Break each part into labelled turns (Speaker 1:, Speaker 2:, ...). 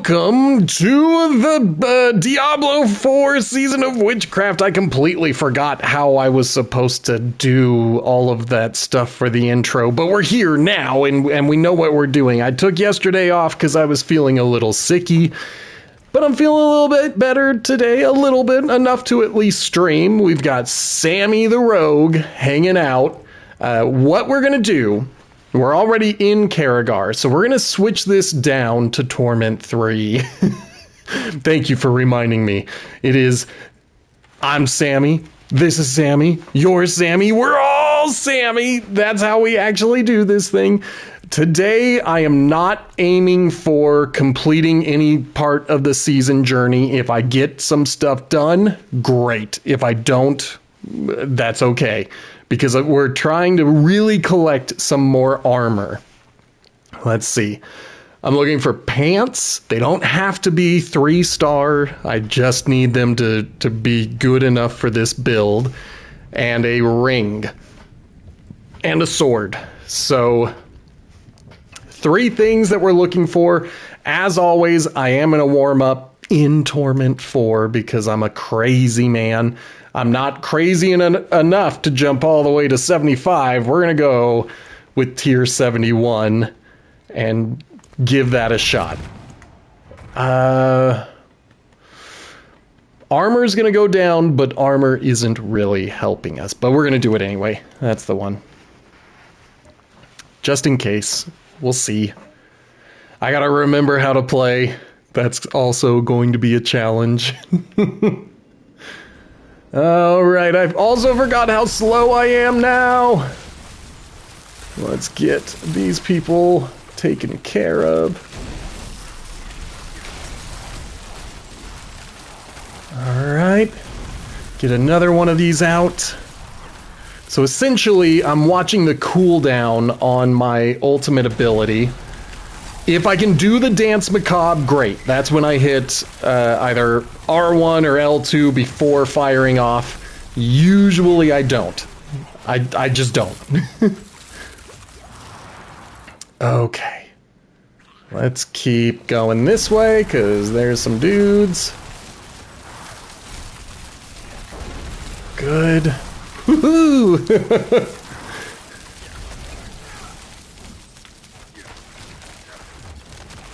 Speaker 1: welcome to the Diablo 4 season of Witchcraft. I completely forgot how I was supposed to do all of that stuff for the intro, but we're here now and we know what we're doing. I took yesterday off because I was feeling a little sicky, but I'm feeling a little bit better today, a little bit, enough to at least stream. We've got Sammy the Rogue hanging out. What we're going to do... We're already in Karagar, so we're going to switch this down to Torment 3. Thank you for reminding me. It is, I'm Sammy, this is Sammy, you're Sammy, we're all Sammy. That's how we actually do this thing. Today, I am not aiming for completing any part of the season journey. If I get some stuff done, great. If I don't, that's okay. Because we're trying to really collect some more armor. Let's see. I'm looking for pants. They don't have to be 3-star. I just need them to be good enough for this build. And a ring. And a sword. So, 3 things that we're looking for. As always, I am going to warm up in Torment 4 because I'm a crazy man. I'm not crazy enough to jump all the way to 75. We're going to go with tier 71 and give that a shot. Armor's going to go down, but armor isn't really helping us. But we're going to do it anyway. That's the one. Just in case. We'll see. I got to remember how to play. That's also going to be a challenge. Alright, I've also forgot how slow I am now. Let's get these people taken care of. Alright. Get another one of these out. So essentially, I'm watching the cooldown on my ultimate ability. If I can do the Dance Macabre, great. That's when I hit either R1 or L2 before firing off. Usually I don't. I just don't. Okay. Let's keep going this way, because there's some dudes. Good. Woohoo!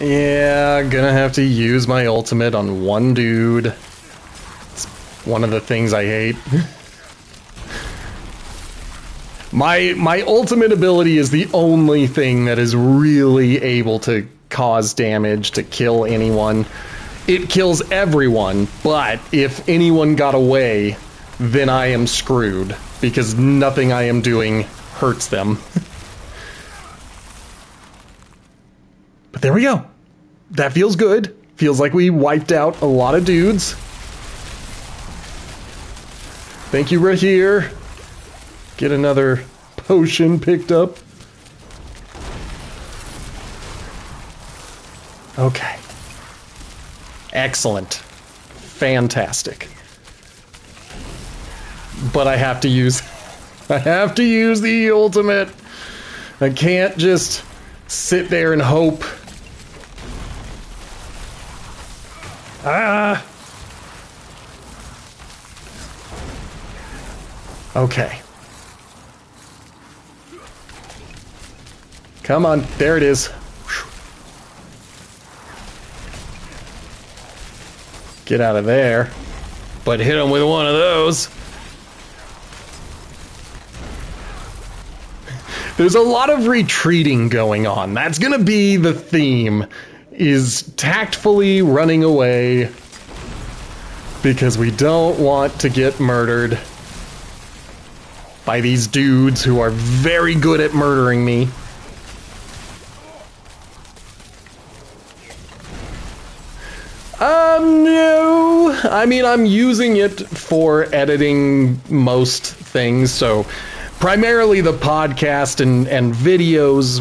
Speaker 1: Yeah, gonna have to use my ultimate on one dude. It's one of the things I hate. My ultimate ability is the only thing that is really able to cause damage, to kill anyone. It kills everyone, but if anyone got away, then I am screwed, because nothing I am doing hurts them. But there we go. That feels good. Feels like we wiped out a lot of dudes. Thank you, right here. Get another potion picked up. Okay. Excellent. Fantastic. But I have to use the ultimate. I can't just sit there and hope. Ah! Okay. Come on, there it is. Get out of there. But hit him with one of those. There's a lot of retreating going on. That's gonna be the theme. Is tactfully running away because we don't want to get murdered by these dudes who are very good at murdering me. No. I mean, I'm using it for editing most things, so primarily the podcast and videos,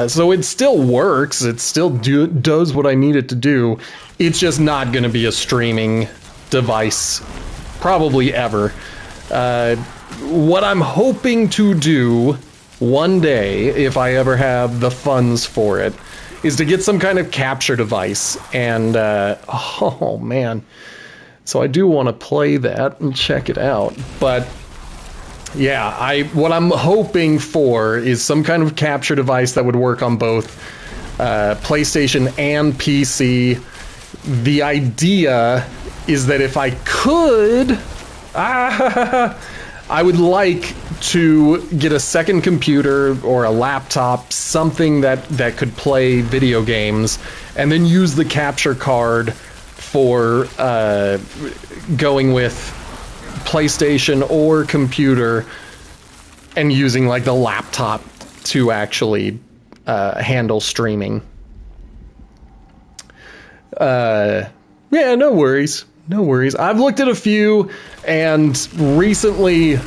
Speaker 1: so it still works. It still does what I need it to do. It's just not going to be a streaming device, probably ever. What I'm hoping to do one day, if I ever have the funds for it, is to get some kind of capture device. And, oh man. So I do want to play that and check it out. But yeah, what I'm hoping for is some kind of capture device that would work on both PlayStation and PC. The idea is that if I could, I would like to get a second computer or a laptop, something that could play video games, and then use the capture card for going with PlayStation or computer and using like the laptop to actually handle streaming. Yeah, no worries. No worries. I've looked at a few, and recently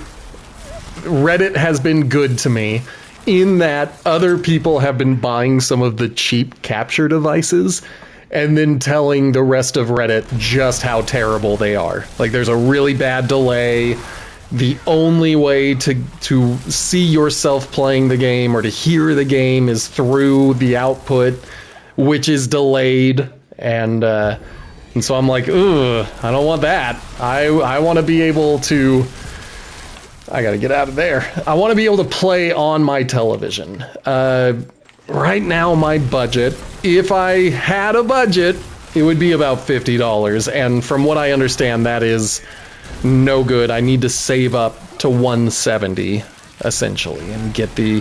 Speaker 1: Reddit has been good to me in that other people have been buying some of the cheap capture devices and then telling the rest of Reddit just how terrible they are. Like, there's a really bad delay. The only way to see yourself playing the game or to hear the game is through the output, which is delayed. And so I'm like, ugh, I don't want that. I want to be able to... I gotta get out of there. I want to be able to play on my television. Right now, my budget, if I had a budget, it would be about $50. And from what I understand, that is no good. I need to save up to $170, essentially, and get the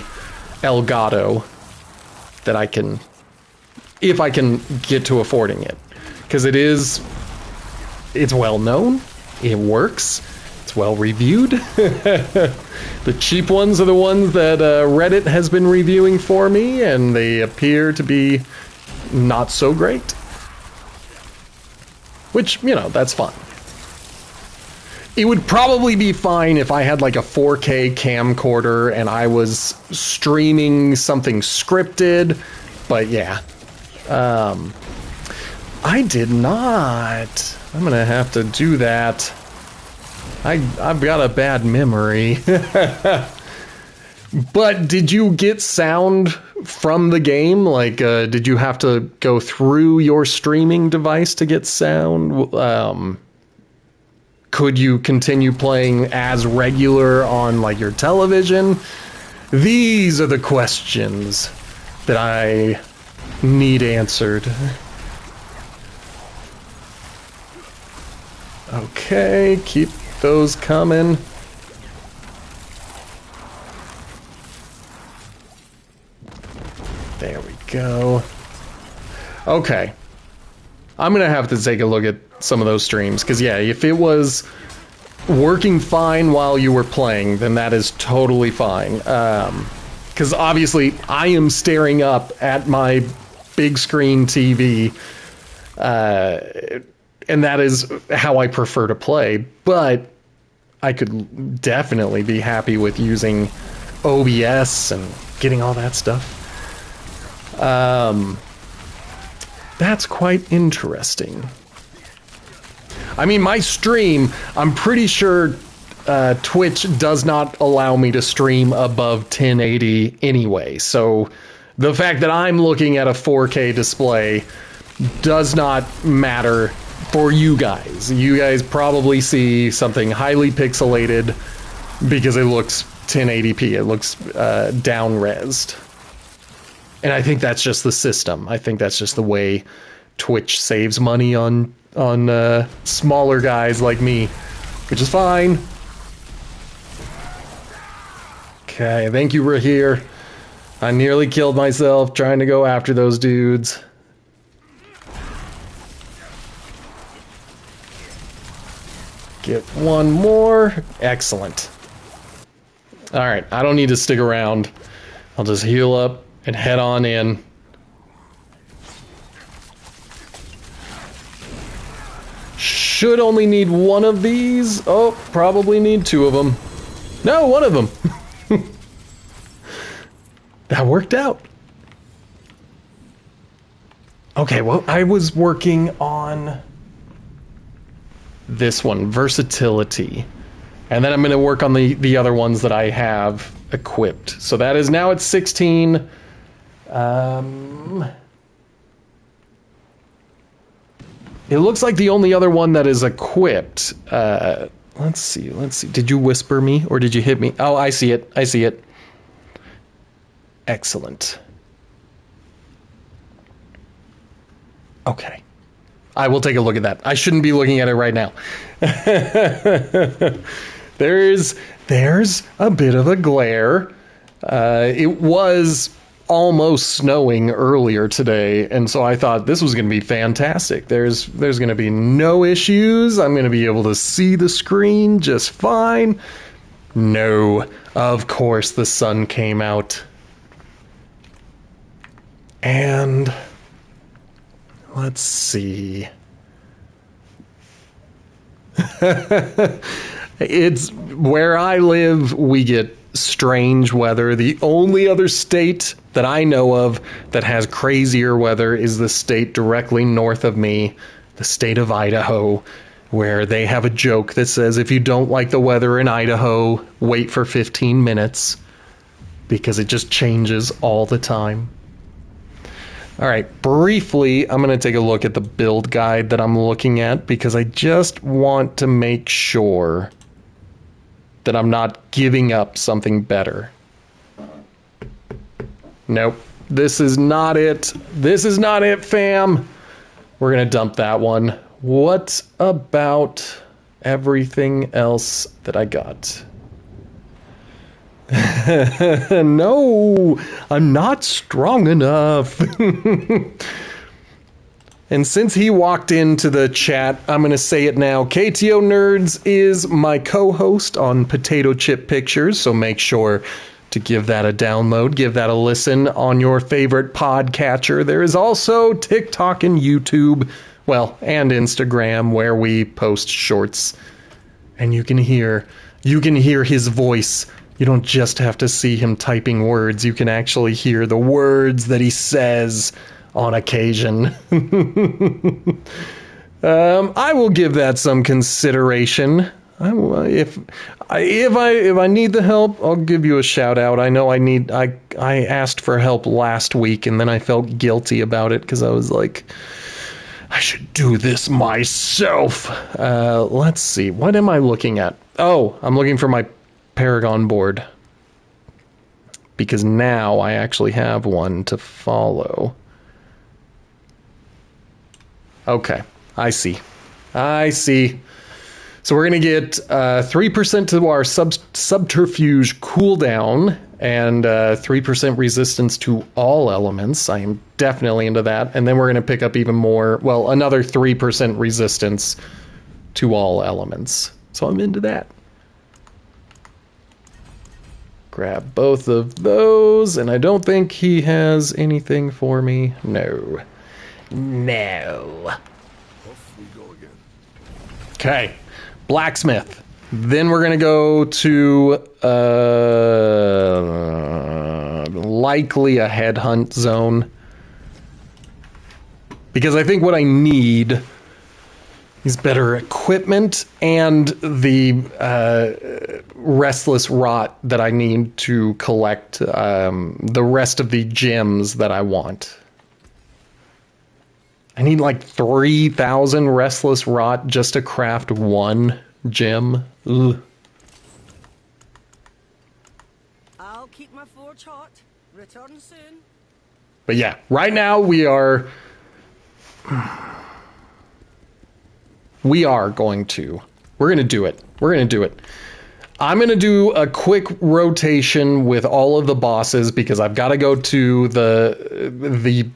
Speaker 1: Elgato that I can... if I can get to affording it. Because it's well known, it works, it's well reviewed. The cheap ones are the ones that Reddit has been reviewing for me, and they appear to be not so great. Which, you know, that's fine. It would probably be fine if I had like a 4K camcorder and I was streaming something scripted, but yeah. I did not. I'm gonna have to do that. I've got a bad memory. But did you get sound from the game? Like, did you have to go through your streaming device to get sound? Could you continue playing as regular on, like, your television? These are the questions that I need answered. Okay, keep those coming. There we go. Okay. I'm gonna have to take a look at some of those streams, because yeah, if it was working fine while you were playing, then that is totally fine. Because obviously I am staring up at my big screen TV, and that is how I prefer to play, but I could definitely be happy with using OBS and getting all that stuff. That's quite interesting. I mean, my stream, I'm pretty sure Twitch does not allow me to stream above 1080 anyway, so the fact that I'm looking at a 4K display does not matter for you guys. You guys probably see something highly pixelated because it looks 1080p. It looks down-resed. And I think that's just the system. I think that's just the way Twitch saves money on smaller guys like me, which is fine. Okay, thank you, Rahir. I nearly killed myself trying to go after those dudes. Get one more. Excellent. Alright, I don't need to stick around. I'll just heal up and head on in. Should only need one of these. Oh, probably need two of them. No, one of them. That worked out. Okay, well, I was working on this one, versatility. And then I'm going to work on the other ones that I have equipped. So that is now at 16. It looks like the only other one that is equipped. Let's see. Did you whisper me or did you hit me? Oh, I see it. Excellent. Okay. I will take a look at that. I shouldn't be looking at it right now. There's a bit of a glare. It was almost snowing earlier today, and so I thought this was going to be fantastic. There's going to be no issues. I'm going to be able to see the screen just fine. No, of course the sun came out. And let's see. It's where I live, we get strange weather. The only other state that I know of that has crazier weather is the state directly north of me, the state of Idaho, where they have a joke that says if you don't like the weather in Idaho, wait for 15 minutes because it just changes all the time. All right, briefly, I'm going to take a look at the build guide that I'm looking at because I just want to make sure that I'm not giving up something better. Nope, this is not it. This is not it, fam. We're going to dump that one. What about everything else that I got? No, I'm not strong enough. And since he walked into the chat, I'm going to say it now. KTO Nerds is my co-host on Potato Chip Pictures, so make sure to give that a download, give that a listen on your favorite podcatcher. There is also TikTok and YouTube, well, and Instagram, where we post shorts. And you can hear his voice. You don't just have to see him typing words. You can actually hear the words that he says on occasion. I will give that some consideration. If I need the help, I'll give you a shout out. I know I asked for help last week and then I felt guilty about it because I was like, I should do this myself. Let's see. What am I looking at? Oh, I'm looking for my Paragon board because now I actually have one to follow. Okay, I see. So we're going to get 3% to our subterfuge cooldown and 3% resistance to all elements. I am definitely into that. And then we're going to pick up even more, well, another 3% resistance to all elements. So I'm into that. Grab both of those, and I don't think he has anything for me. No.
Speaker 2: Off we go again.
Speaker 1: Okay. Blacksmith. Then we're going to go to likely a headhunt zone. Because I think what I need is better equipment and the restless rot that I need to collect the rest of the gems that I want. I need like 3,000 restless rot just to craft one gem. Ugh.
Speaker 3: I'll keep my forge hot. Return soon.
Speaker 1: But yeah, right now we're going to do it. I'm going to do a quick rotation with all of the bosses because I've got to go to the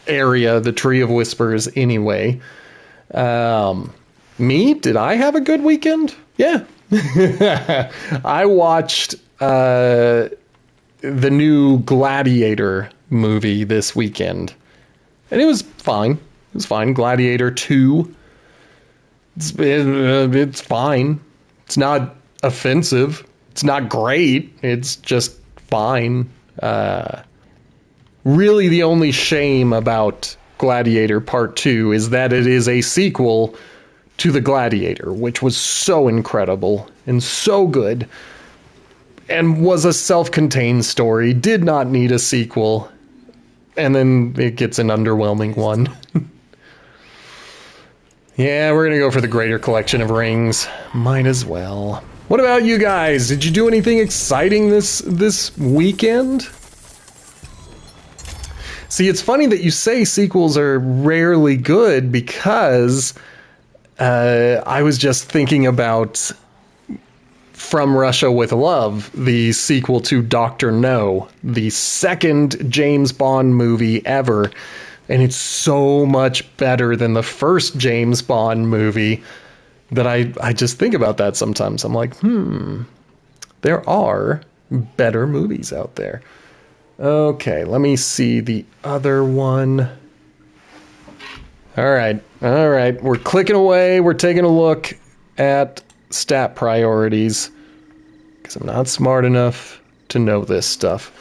Speaker 1: area, the Tree of Whispers anyway. Me? Did I have a good weekend? Yeah. I watched the new Gladiator movie this weekend. And it was fine. Gladiator 2. It's fine. It's not offensive. It's not great. It's just fine. Really, the only shame about Gladiator Part 2 is that it is a sequel to The Gladiator, which was so incredible and so good and was a self-contained story, did not need a sequel, and then it gets an underwhelming one. Yeah, we're gonna go for the greater collection of rings. Might as well. What about you guys? Did you do anything exciting this weekend? See, it's funny that you say sequels are rarely good because I was just thinking about From Russia with Love, the sequel to Dr. No, the second James Bond movie ever. And it's so much better than the first James Bond movie that I just think about that sometimes. I'm like, there are better movies out there. Okay, let me see the other one. All right. We're clicking away. We're taking a look at stat priorities because I'm not smart enough to know this stuff.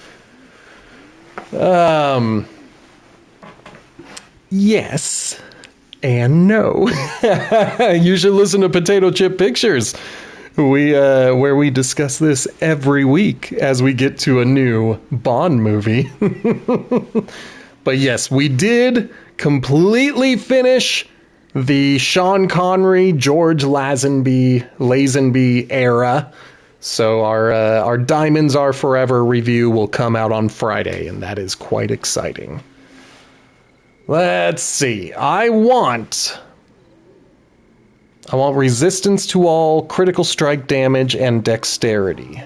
Speaker 1: Yes and no. You should listen to Potato Chip Pictures. Where we discuss this every week as we get to a new Bond movie. But yes, we did completely finish the Sean Connery, George Lazenby era. So our Diamonds Are Forever review will come out on Friday, and that is quite exciting. Let's see. I want resistance to all, critical strike damage, and dexterity.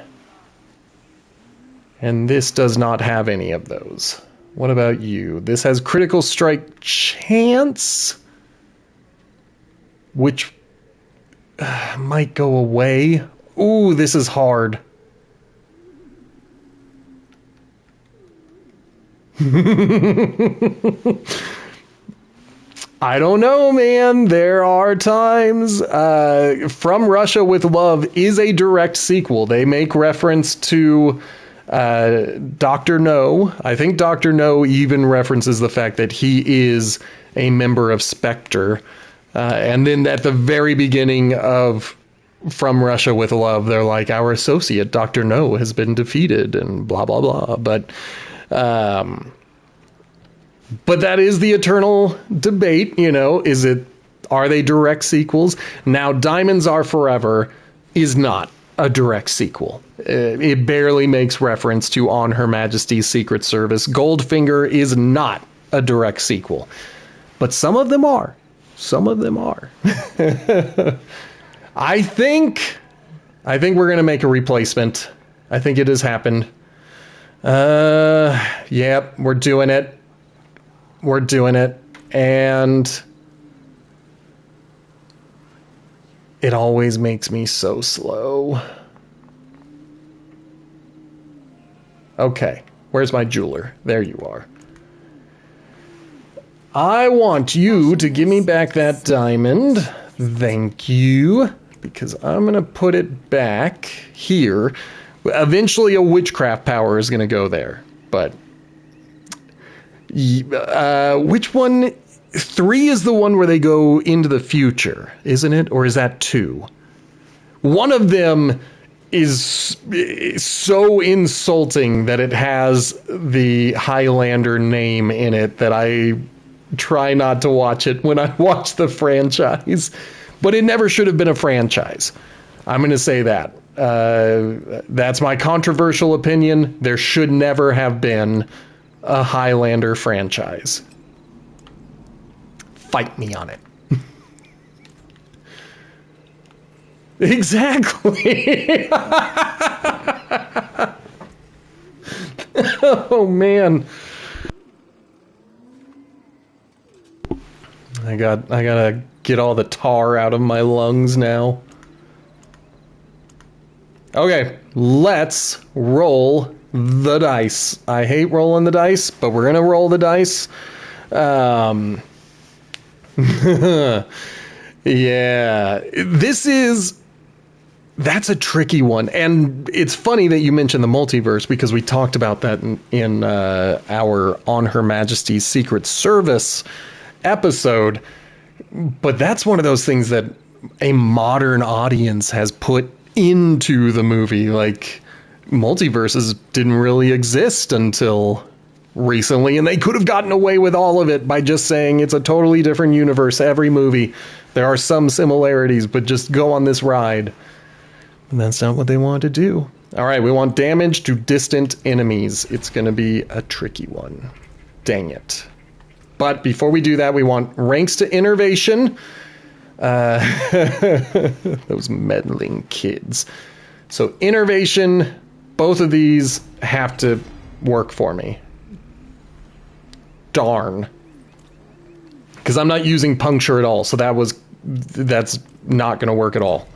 Speaker 1: And this does not have any of those. What about you? This has critical strike chance, which might go away. Ooh, this is hard. I don't know, man. There are times. From Russia with Love is a direct sequel. They make reference to Dr. No. I think Dr. No even references the fact that he is a member of Spectre. And then at the very beginning of From Russia with Love, they're like, our associate, Dr. No, has been defeated and blah, blah, blah. But that is the eternal debate, you know, are they direct sequels? Now, Diamonds Are Forever is not a direct sequel. It barely makes reference to On Her Majesty's Secret Service. Goldfinger is not a direct sequel. But some of them are. Some of them are. I think we're going to make a replacement. I think it has happened. Yep, we're doing it. We're doing it, and it always makes me so slow. Okay, where's my jeweler? There you are. I want you to give me back that diamond. Thank you, because I'm going to put it back here. Eventually a witchcraft power is going to go there, but... which one? 3 is the one where they go into the future, isn't it? Or is that 2? One of them is so insulting that it has the Highlander name in it that I try not to watch it when I watch the franchise. But it never should have been a franchise. I'm going to say that. That's my controversial opinion. There should never have been a Highlander franchise. Fight me on it. Exactly. Oh man. I gotta get all the tar out of my lungs now. Okay, let's roll the dice. I hate rolling the dice, but we're gonna roll the dice. Yeah, that's a tricky one, and it's funny that you mentioned the multiverse because we talked about that in our On Her Majesty's Secret Service episode. But that's one of those things that a modern audience has put into the movie. Like, multiverses didn't really exist until recently, and they could have gotten away with all of it by just saying it's a totally different universe, every movie. There are some similarities, but just go on this ride. And that's not what they want to do. All right, we want damage to distant enemies. It's going to be a tricky one. Dang it. But before we do that, we want ranks to innervation. Those meddling kids. So innervation, both of these have to work for me. Darn. Because I'm not using puncture at all, so that's not going to work at all.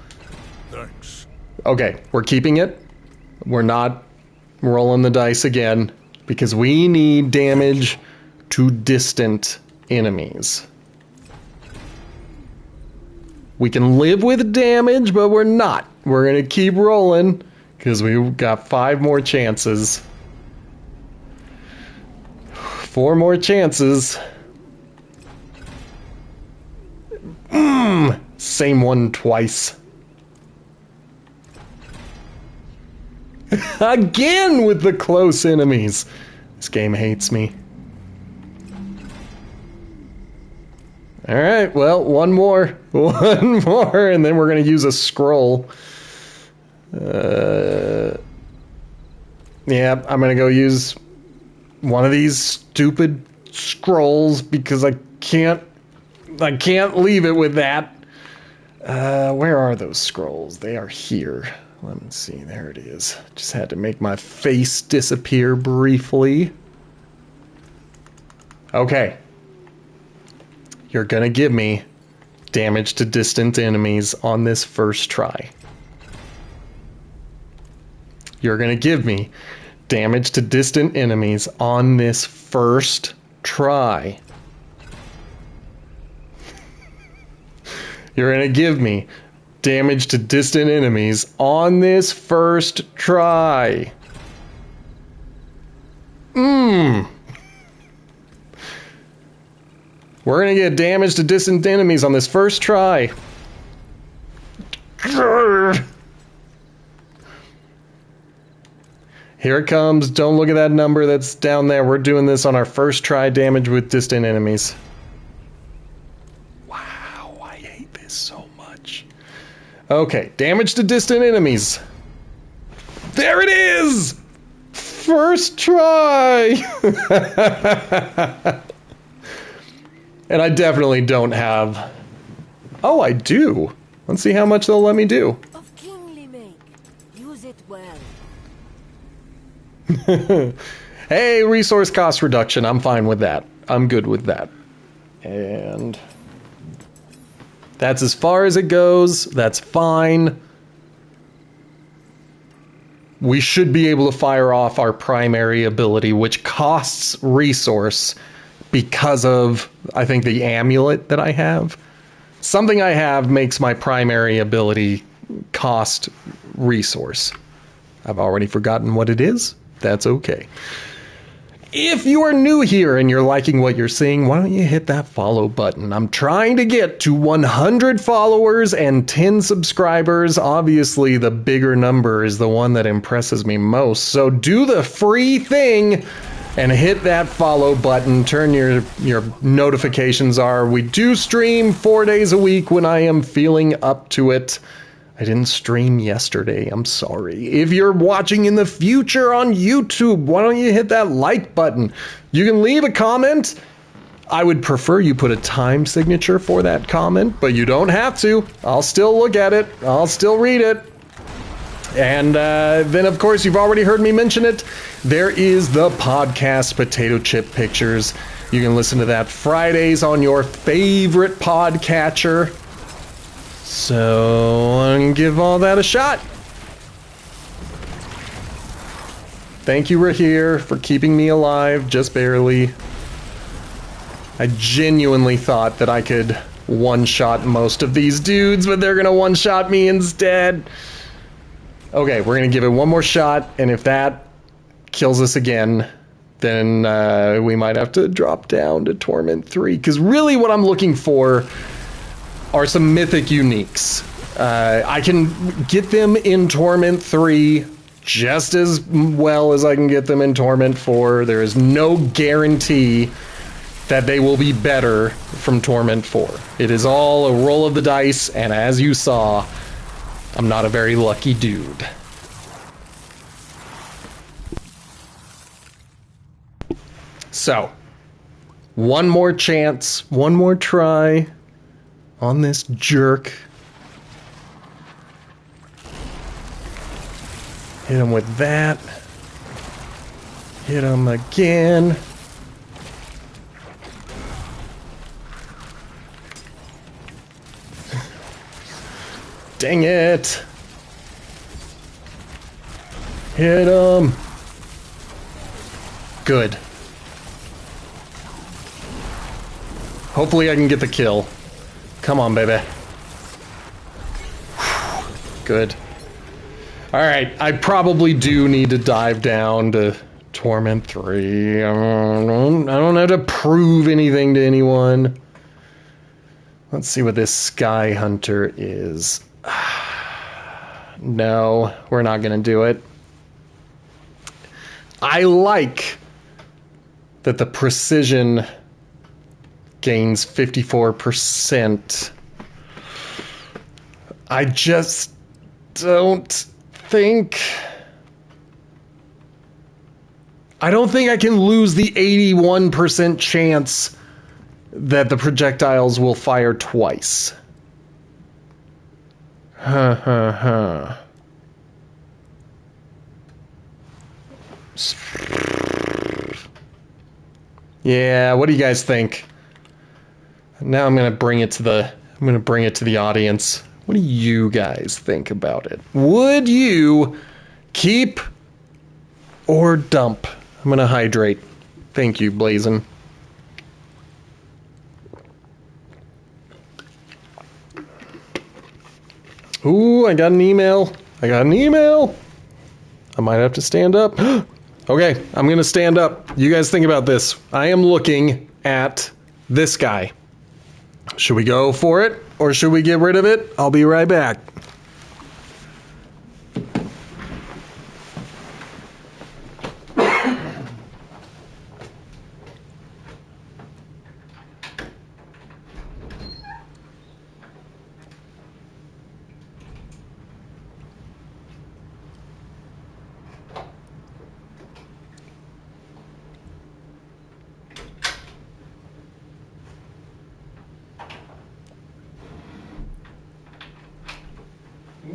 Speaker 2: Thanks.
Speaker 1: Okay, we're keeping it. We're not rolling the dice again, because we need damage to distant enemies. We can live with damage, but we're not. We're going to keep rolling, because we've got 5 more chances. 4 more chances. Same one twice. Again with the close enemies. This game hates me. Alright, well, one more. One more, and then we're going to use a scroll. Yeah, I'm going to go use one of these stupid scrolls because I can't leave it with that. Where are those scrolls? They are here. Let me see. There it is. Just had to make my face disappear briefly. Okay. You're gonna give me damage to distant enemies on this first try. You're gonna give me damage to distant enemies on this first try. You're gonna give me damage to distant enemies on this first try. We're gonna get damage to distant enemies on this first try. Here it comes. Don't look at that number that's down there. We're doing this on our first try, damage with distant enemies. Wow, I hate this so much. Okay, damage to distant enemies. There it is! First try! And I definitely don't have... Oh, I do. Let's see how much they'll let me do.
Speaker 3: Of kingly make. Use it well.
Speaker 1: Hey, resource cost reduction. I'm fine with that. I'm good with that. And that's as far as it goes. That's fine. We should be able to fire off our primary ability, which costs resource because of, I think, the amulet that I have. Something I have makes my primary ability cost resource. I've already forgotten what it is. That's okay. If you are new here and you're liking what you're seeing, why don't you hit that follow button? I'm trying to get to 100 followers and 10 subscribers. Obviously, the bigger number is the one that impresses me most. So do the free thing and hit that follow button. Turn your notifications on. We do stream 4 days a week when I am feeling up to it. I didn't stream yesterday. I'm sorry. If you're watching in the future on YouTube, why don't you hit that like button? You can leave a comment. I would prefer you put a time signature for that comment, but you don't have to. I'll still look at it. I'll still read it. And then, of course, you've already heard me mention it. There is the podcast Potato Chip Pictures. You can listen to that Fridays on your favorite podcatcher. So, I'm gonna give all that a shot. Thank you, Rahir, for keeping me alive, just barely. I genuinely thought that I could one-shot most of these dudes, but they're gonna one-shot me instead. Okay, we're gonna give it one more shot, and if that kills us again, then we might have to drop down to Torment 3, because really what I'm looking for are some Mythic Uniques. I can get them in Torment 3 just as well as I can get them in Torment 4. There is no guarantee that they will be better from Torment 4. It is all a roll of the dice, and as you saw, I'm not a very lucky dude. So, one more chance, one more try on this jerk. Hit him with that. Hit him again. Dang it. Hit him. Good. Hopefully I can get the kill. Come on, baby. Good. Alright, I probably do need to dive down to Torment 3. I don't have to prove anything to anyone. Let's see what this Sky Hunter is. No, we're not gonna do it. I like that the precision gains 54%. I just don't think... I don't think I can lose the 81% chance that the projectiles will fire twice. Yeah, what do you guys think? Now I'm gonna bring it to the audience. What do you guys think about it? Would you keep or dump? I'm gonna hydrate. Thank you, Blazin'. Ooh, I got an email. I might have to stand up. Okay, I'm gonna stand up. You guys think about this. I am looking at this guy. Should we go for it, or should we get rid of it? I'll be right back.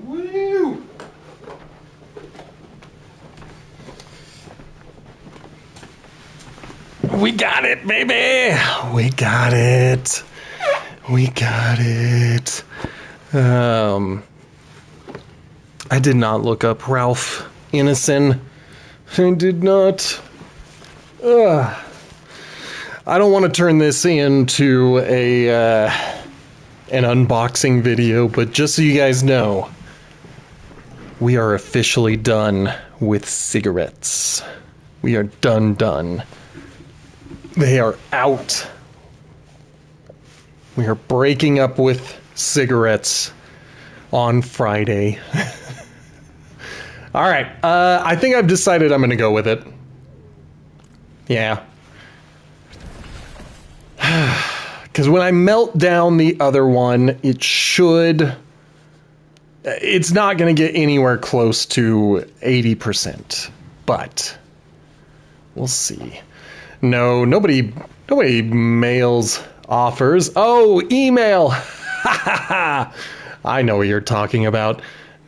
Speaker 1: Woo! We got it, baby! We got it. We got it. I did not look up Ralph Ineson. I did not. I don't want to turn this into an unboxing video, but just so you guys know, we are officially done with cigarettes. We are done. They are out. We are breaking up with cigarettes on Friday. All right, I think I've decided I'm going to go with it. Yeah. Because when I melt down the other one, it's not going to get anywhere close to 80%. But we'll see. No, nobody mails offers. Oh, email. I know what you're talking about.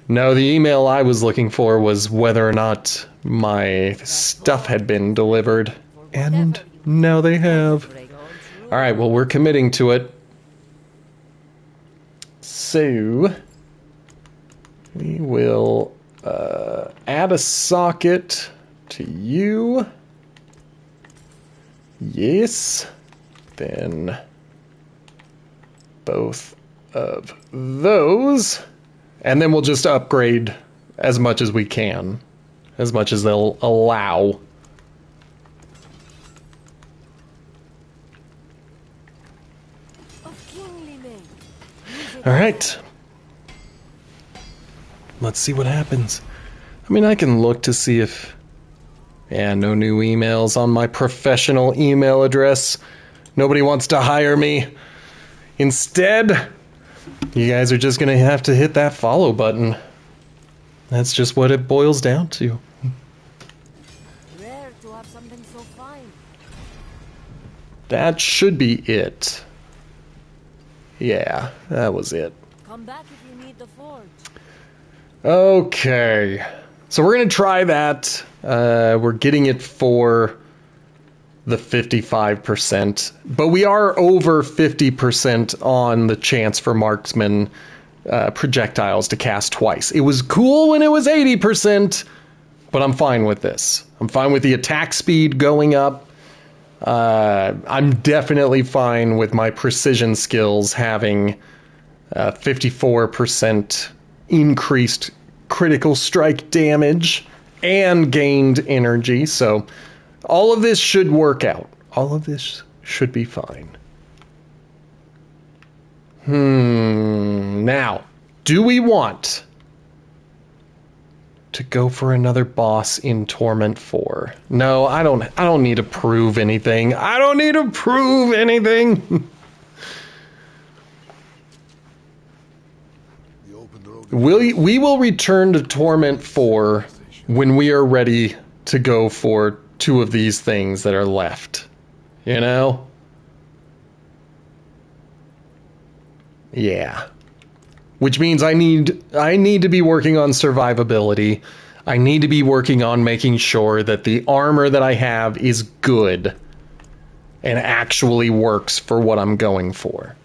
Speaker 1: No, the email I was looking for was whether or not my stuff had been delivered. And now they have. All right, well, we're committing to it. So we will add a socket to you. Yes. Then both of those. And then we'll just upgrade as much as we can. As much as they'll allow. All right. Let's see what happens. I mean, I can look to see if... Yeah, no new emails on my professional email address. Nobody wants to hire me. Instead, you guys are just going to have to hit that follow button. That's just what it boils down to.
Speaker 3: Rare to have something so fine.
Speaker 1: That should be it. Yeah, that was it.
Speaker 3: Come back if you need the forge.
Speaker 1: Okay. So we're going to try that. We're getting it for the 55%. But we are over 50% on the chance for marksman projectiles to cast twice. It was cool when it was 80%, but I'm fine with this. I'm fine with the attack speed going up. I'm definitely fine with my precision skills having 54% increased critical strike damage and gained energy. So all of this should work out. All of this should be fine. Now, do we want to go for another boss in Torment 4? No, I don't need to prove anything. I don't need to prove anything. We will return to Torment 4 when we are ready to go for 2 of these things that are left. You know? Yeah. Which means I need to be working on survivability. I need to be working on making sure that the armor that I have is good and actually works for what I'm going for.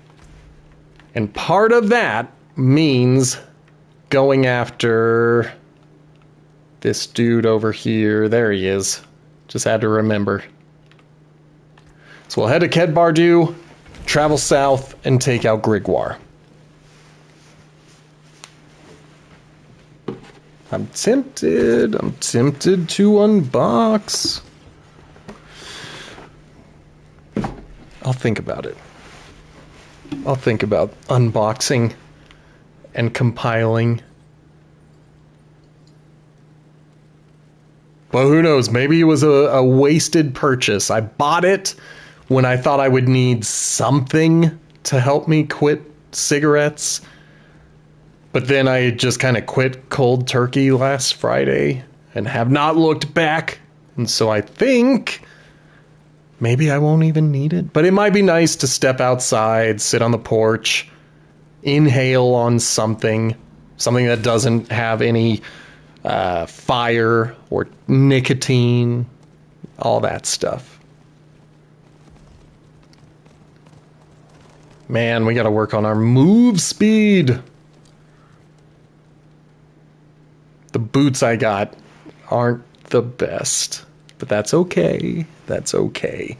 Speaker 1: And part of that means going after this dude over here. There he is. Just had to remember. So we'll head to Ked Bardu, travel south, and take out Grigwar. I'm tempted to unbox. I'll think about it. I'll think about unboxing and compiling. But who knows, maybe it was a wasted purchase. I bought it when I thought I would need something to help me quit cigarettes. But then I just kind of quit cold turkey last Friday and have not looked back. And so I think maybe I won't even need it. But it might be nice to step outside, sit on the porch, inhale on something that doesn't have any fire or nicotine, all that stuff. Man, we got to work on our move speed. The boots I got aren't the best, but that's okay. That's okay.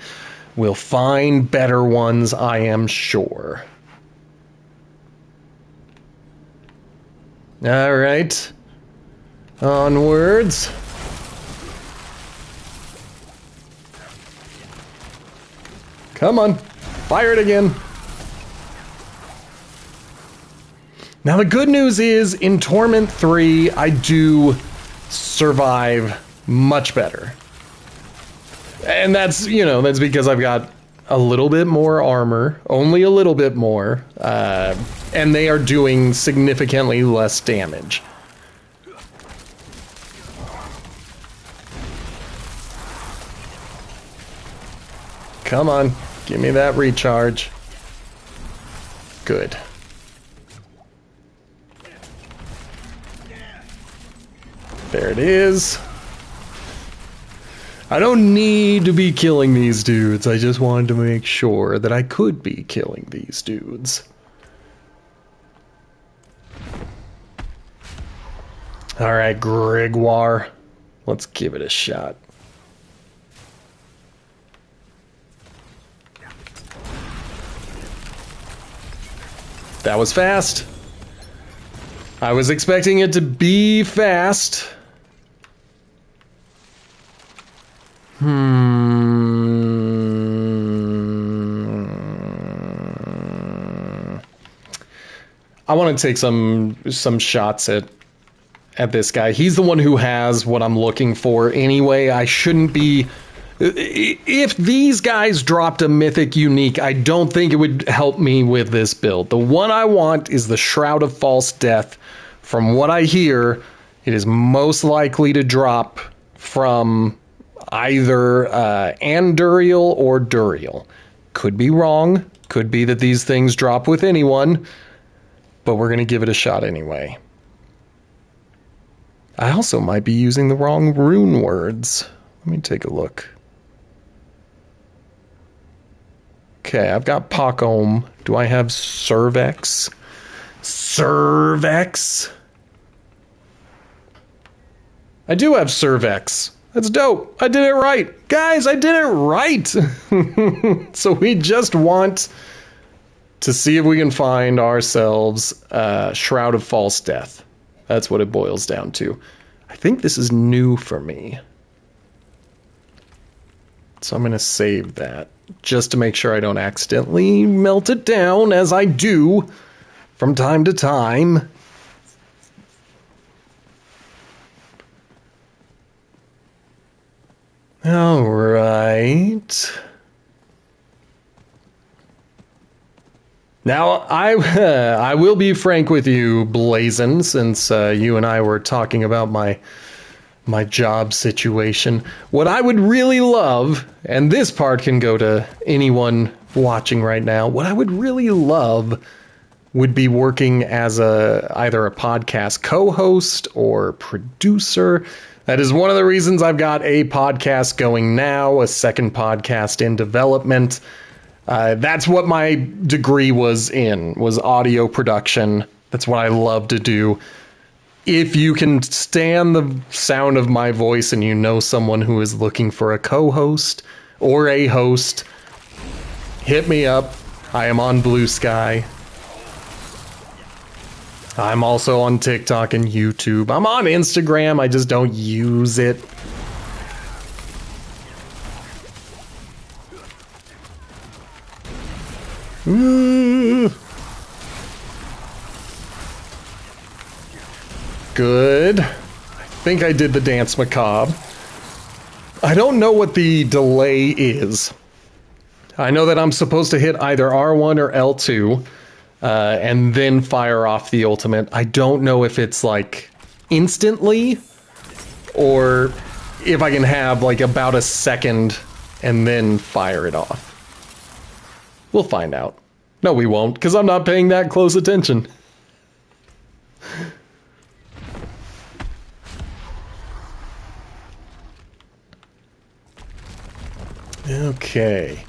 Speaker 1: We'll find better ones, I am sure. All right. Onwards. Come on. Fire it again. Now the good news is in Torment 3, I do survive much better. And that's, that's because I've got a little bit more armor, only a little bit more, and they are doing significantly less damage. Come on, give me that recharge. Good. There it is. I don't need to be killing these dudes. I just wanted to make sure that I could be killing these dudes. Alright, Grigwar. Let's give it a shot. That was fast. I was expecting it to be fast. I want to take some shots at at this guy. He's the one who has what I'm looking for anyway. I shouldn't be... If these guys dropped a Mythic Unique, I don't think it would help me with this build. The one I want is the Shroud of False Death. From what I hear, it is most likely to drop from either Anduriel or Duriel. Could be wrong. Could be that these things drop with anyone. But we're going to give it a shot anyway. I also might be using the wrong rune words. Let me take a look. Okay, I've got Pacom. Do I have Cervex? Cervex? I do have Cervex. That's dope. I did it right. Guys, I did it right. So we just want to see if we can find ourselves Shroud of False Death. That's what it boils down to. I think this is new for me. So I'm going to save that just to make sure I don't accidentally melt it down, as I do from time to time. All right. Now, I will be frank with you, Blazin, since you and I were talking about my job situation. What I would really love, and this part can go to anyone watching right now, what I would really love would be working as either a podcast co-host or producer. That is one of the reasons I've got a podcast going now, a second podcast in development. That's what my degree was audio production. That's what I love to do. If you can stand the sound of my voice and you know someone who is looking for a co-host or a host, hit me up. I am on Blue Sky. I'm also on TikTok and YouTube. I'm on Instagram, I just don't use it. Good. I think I did the Dance Macabre. I don't know what the delay is. I know that I'm supposed to hit either R1 or L2 and then fire off the ultimate. I don't know if it's like instantly or if I can have like about a second and then fire it off. We'll find out. No, we won't, because I'm not paying that close attention. Okay.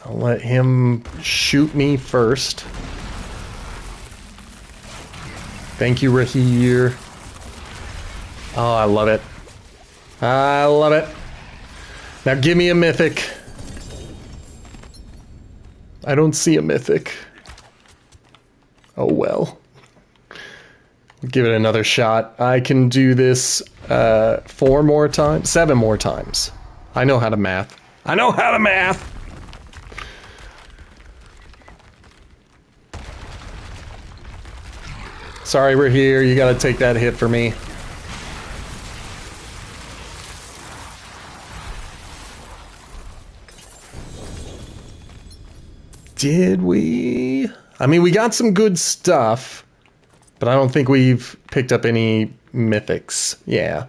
Speaker 1: I'll let him shoot me first. Thank you, Rahir. Oh, I love it. I love it. Now give me a mythic. I don't see a mythic. Oh well. Give it another shot. I can do this 4 more times, 7 more times. I know how to math. I know how to math! Sorry, we're here. You gotta take that hit for me. Did we? I mean, we got some good stuff, but I don't think we've picked up any mythics. Yeah.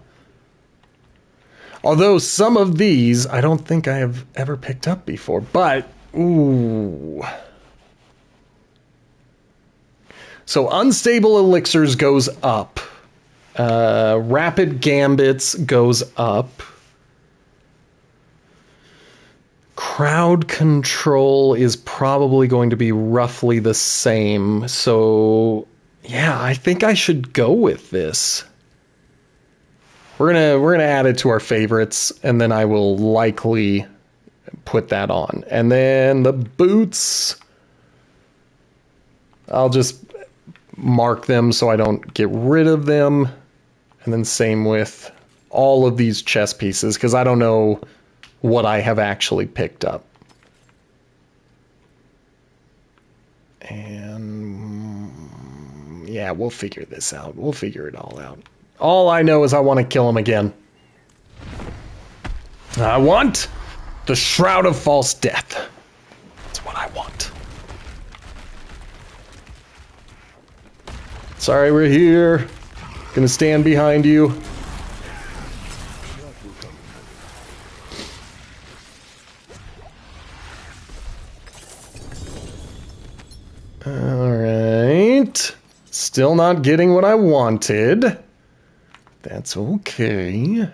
Speaker 1: Although some of these, I don't think I have ever picked up before, but, ooh. So Unstable Elixirs goes up. Rapid Gambits goes up. Crowd Control is probably going to be roughly the same. So, yeah, I think I should go with this. We're gonna add it to our favorites, and then I will likely put that on. And then the boots, I'll just mark them so I don't get rid of them. And then same with all of these chess pieces, because I don't know what I have actually picked up. And yeah, Yeah, we'll figure this out. We'll figure it all out. All I know is I want to kill him again. I want the Shroud of False Death. That's what I want. Sorry, we're here. Gonna stand behind you. Alright. Still not getting what I wanted. That's okay.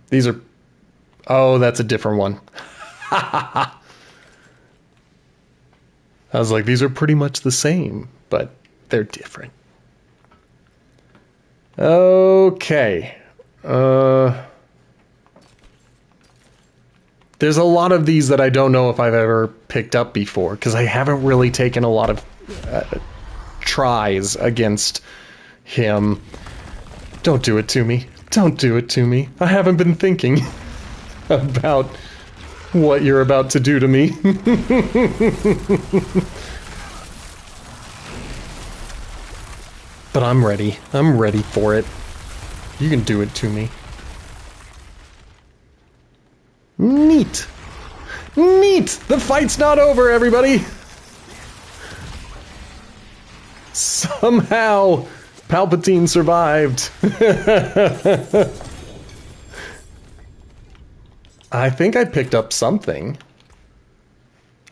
Speaker 1: These are... Oh, that's a different one. I was like, these are pretty much the same, but they're different. Okay. There's a lot of these that I don't know if I've ever picked up before, because I haven't really taken a lot of tries against him. Don't do it to me. Don't do it to me. I haven't been thinking about what you're about to do to me. But I'm ready. I'm ready for it. You can do it to me. Neat. Neat! The fight's not over, everybody! Somehow, Palpatine survived. I think I picked up something.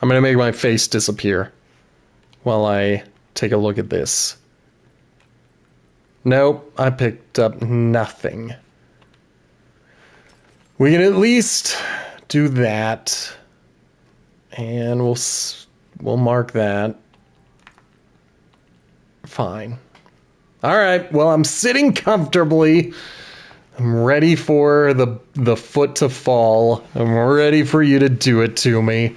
Speaker 1: I'm gonna make my face disappear while I take a look at this. Nope, I picked up nothing. We can at least do that, and we'll mark that. Fine. All right. Well, I'm sitting comfortably. I'm ready for the foot to fall. I'm ready for you to do it to me.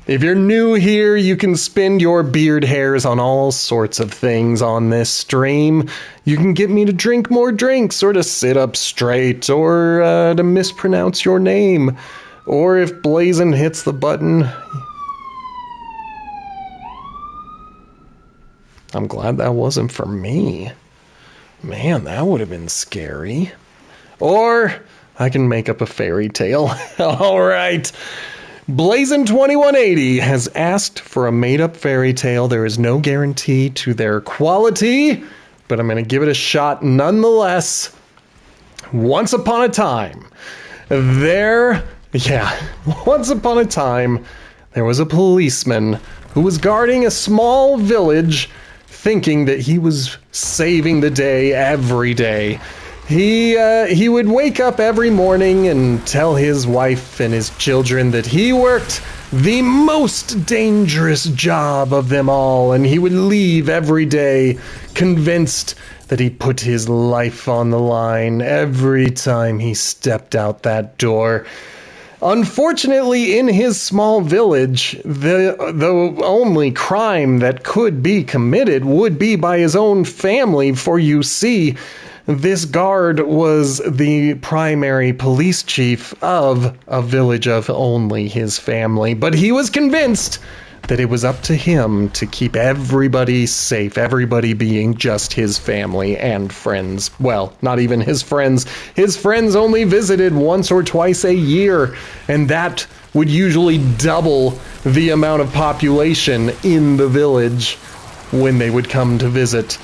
Speaker 1: If you're new here, you can spend your beard hairs on all sorts of things on this stream. You can get me to drink more drinks, or to sit up straight, or to mispronounce your name. Or if Blazin hits the button... I'm glad that wasn't for me. Man, that would have been scary. Or I can make up a fairy tale. All right. Blazin2180 has asked for a made-up fairy tale. There is no guarantee to their quality, but I'm going to give it a shot nonetheless. Once upon a time, there was a policeman who was guarding a small village, thinking that he was saving the day every day. He would wake up every morning and tell his wife and his children that he worked the most dangerous job of them all, and he would leave every day convinced that he put his life on the line every time he stepped out that door. Unfortunately, in his small village, the only crime that could be committed would be by his own family, for you see, this guard was the primary police chief of a village of only his family. But he was convinced that it was up to him to keep everybody safe, everybody being just his family and friends. Well, not even his friends. His friends only visited once or twice a year, and that would usually double the amount of population in the village when they would come to visit.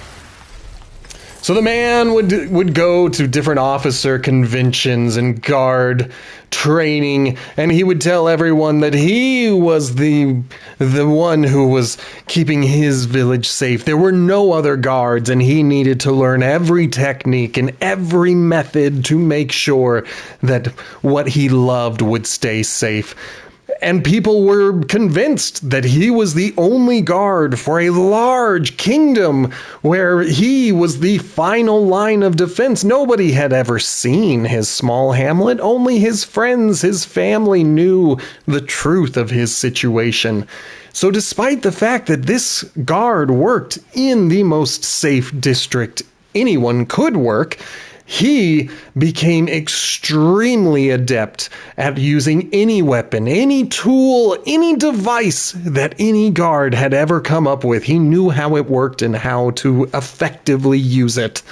Speaker 1: So the man would go to different officer conventions and guard training, and he would tell everyone that he was the one who was keeping his village safe. There were no other guards, and he needed to learn every technique and every method to make sure that what he loved would stay safe. And people were convinced that he was the only guard for a large kingdom where he was the final line of defense. Nobody had ever seen his small hamlet. Only his friends, his family knew the truth of his situation. So despite the fact that this guard worked in the most safe district anyone could work, he became extremely adept at using any weapon, any tool, any device that any guard had ever come up with. He knew how it worked and how to effectively use it.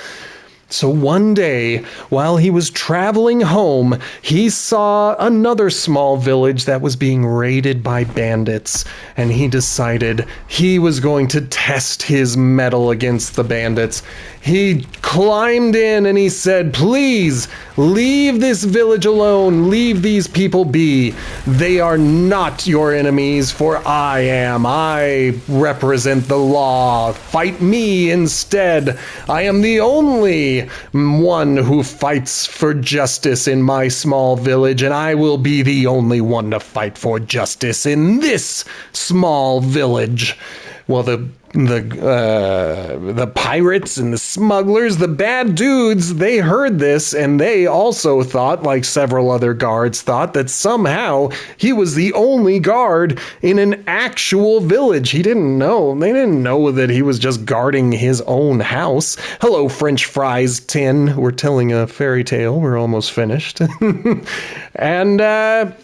Speaker 1: So one day, while he was traveling home, he saw another small village that was being raided by bandits, and he decided he was going to test his mettle against the bandits. He climbed in and he said, "Please, leave this village alone. Leave these people be. They are not your enemies, for I am. I represent the law. Fight me instead. I am the only one who fights for justice in my small village, and I will be the only one to fight for justice in this small village." Well, the pirates and the smugglers, the bad dudes, they heard this, and they also thought, like several other guards thought, that somehow he was the only guard in an actual village. They didn't know that he was just guarding his own house. Hello, French fries tin. We're telling a fairy tale. We're almost finished. And,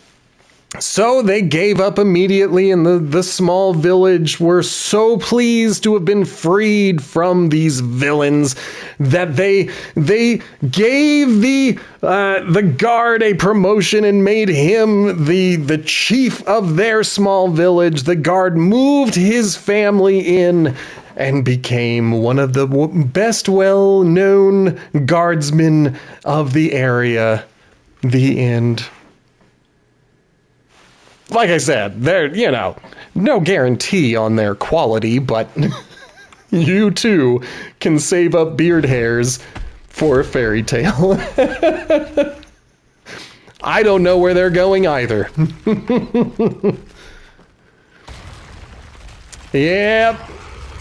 Speaker 1: so they gave up immediately, and the small village were so pleased to have been freed from these villains that they gave the guard a promotion and made him the chief of their small village. The guard moved his family in and became one of the best well-known guardsmen of the area. The end. Like I said, they're, no guarantee on their quality, but you too can save up beard hairs for a fairy tale. I don't know where they're going either. Yep.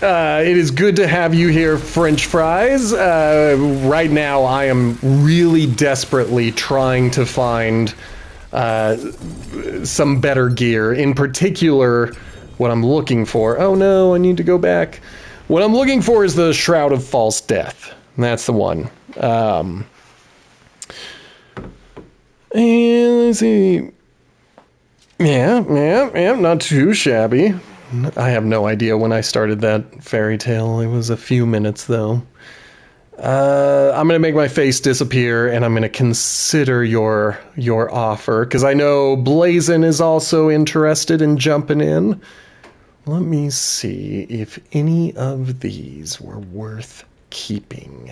Speaker 1: It is good to have you here, French fries. Right now, I am really desperately trying to find some better gear. In particular, what I'm looking for... Oh no, I need to go back. What I'm looking for is the Shroud of False Death. That's the one. And let's see. Yeah, not too shabby. I have no idea when I started that fairy tale. It was a few minutes, though. I'm going to make my face disappear, and I'm going to consider your offer, because I know Blazin is also interested in jumping in. Let me see if any of these were worth keeping.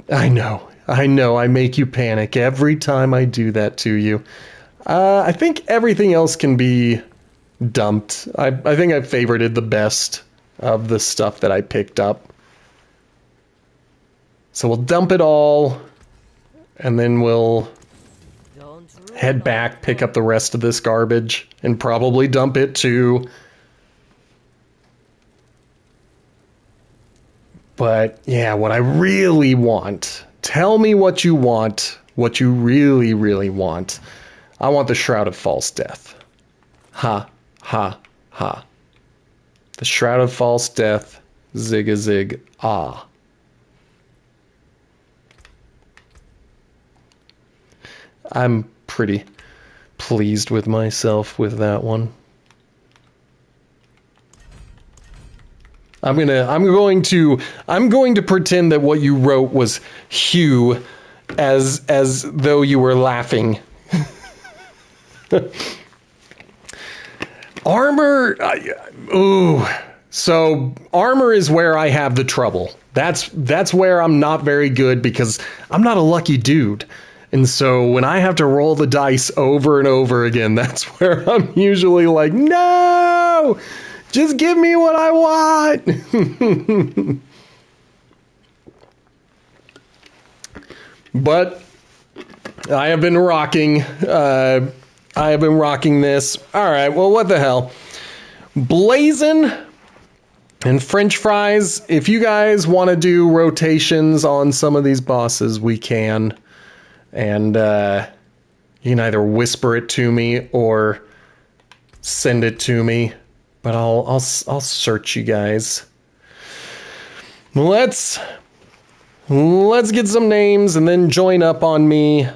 Speaker 1: I know, I make you panic every time I do that to you. I think everything else can be dumped. I think I favorited the best of the stuff that I picked up. So we'll dump it all, and then we'll head back, pick up the rest of this garbage, and probably dump it too. But yeah, what I really want, tell me what you want, what you really, really want. I want the Shroud of False Death. Ha, ha, ha. The Shroud of False Death, zig-a-zig, ah. I'm pretty pleased with myself with that one. I'm going to pretend that what you wrote was Hugh, as though you were laughing. Armor, ooh. So armor is where I have the trouble. That's where I'm not very good, because I'm not a lucky dude. And so when I have to roll the dice over and over again, that's where I'm usually like, no, just give me what I want. But I have been rocking this. All right, well, what the hell? Blazin' and French fries, if you guys want to do rotations on some of these bosses, we can. And you can either whisper it to me or send it to me, but I'll search you guys. Let's let's get some names and then join up on me.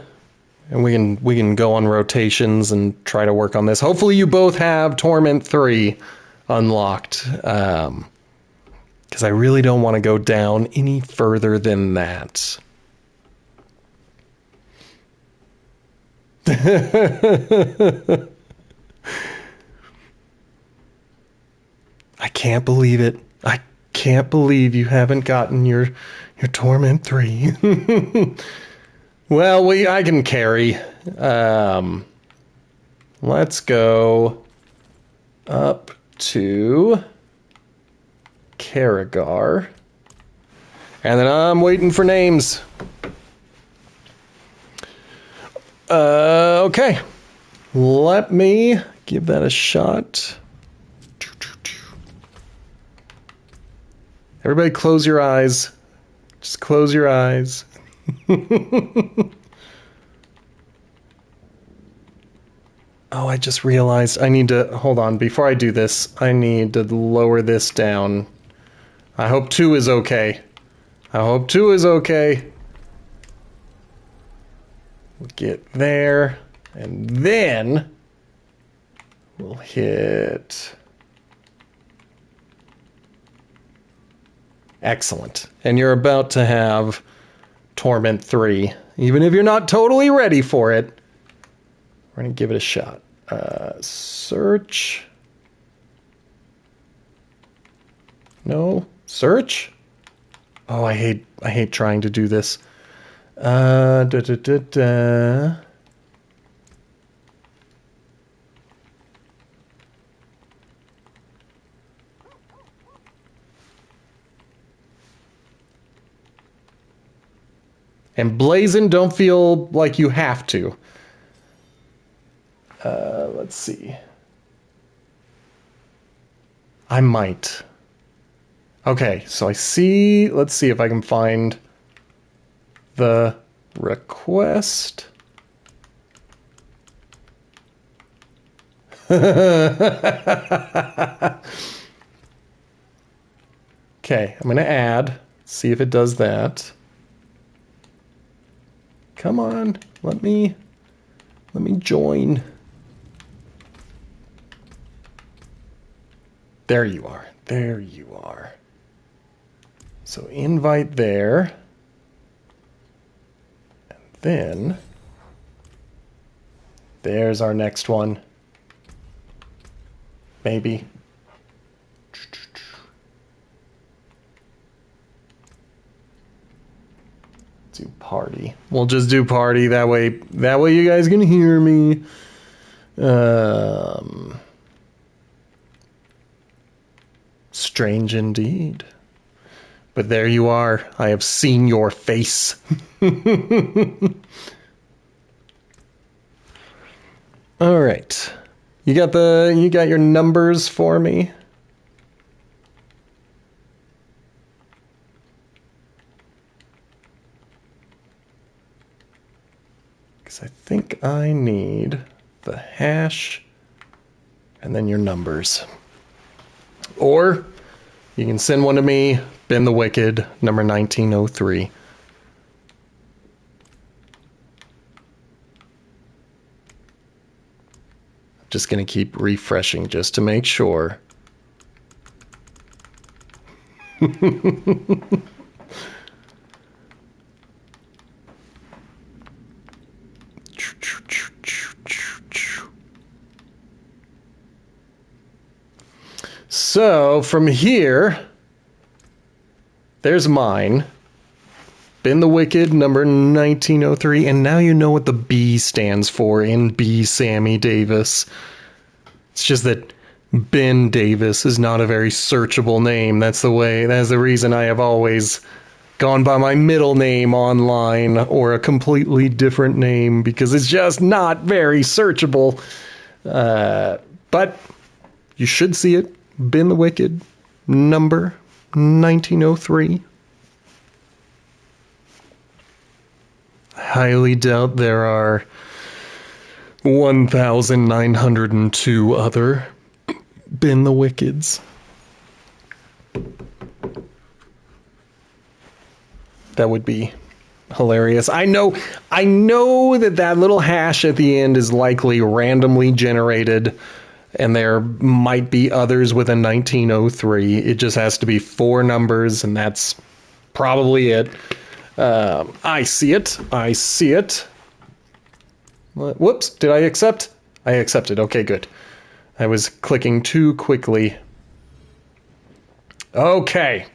Speaker 1: And we can go on rotations and try to work on this. Hopefully you both have Torment 3 unlocked. Because I really don't want to go down any further than that. I can't believe it. I can't believe you haven't gotten your Torment 3. Well, I can carry. Let's go up to Karagar. And then I'm waiting for names. Okay. Let me give that a shot. Everybody close your eyes. Just close your eyes. Oh, I just realized I need to... Hold on. Before I do this, I need to lower this down. I hope 2 is okay. I hope 2 is okay. We'll get there. And then... we'll hit... Excellent. And you're about to have Torment 3. Even if you're not totally ready for it, we're going to give it a shot. Search. No. Search? Oh, I hate trying to do this. And blazon, don't feel like you have to. Let's see. I might. Okay, so I see... Let's see if I can find the request. Okay, I'm going to add. See if it does that. Come on, let me join. There you are. There you are. So invite there. And then there's our next one. Maybe. Do party. We'll just do party that way you guys can hear me. Strange indeed. But there you are. I have seen your face. All right. You got your numbers for me? Because I think I need the hash and then your numbers. Or you can send one to me, Ben the Wicked, number 1903. I'm just going to keep refreshing just to make sure. So, from here, there's mine. Ben the Wicked, number 1903. And now you know what the B stands for in B. Sammy Davis. It's just that Ben Davis is not a very searchable name. That's the reason I have always gone by my middle name online or a completely different name, because it's just not very searchable. But you should see it. Ben the Wicked, number 1903. I highly doubt there are 1,902 other Ben the Wickeds. That would be hilarious. I know that little hash at the end is likely randomly generated, and there might be others with a 1903. It just has to be 4 numbers, and that's probably it. I see it. I see it. Whoops, did I accept? I accepted. Okay, good. I was clicking too quickly. Okay.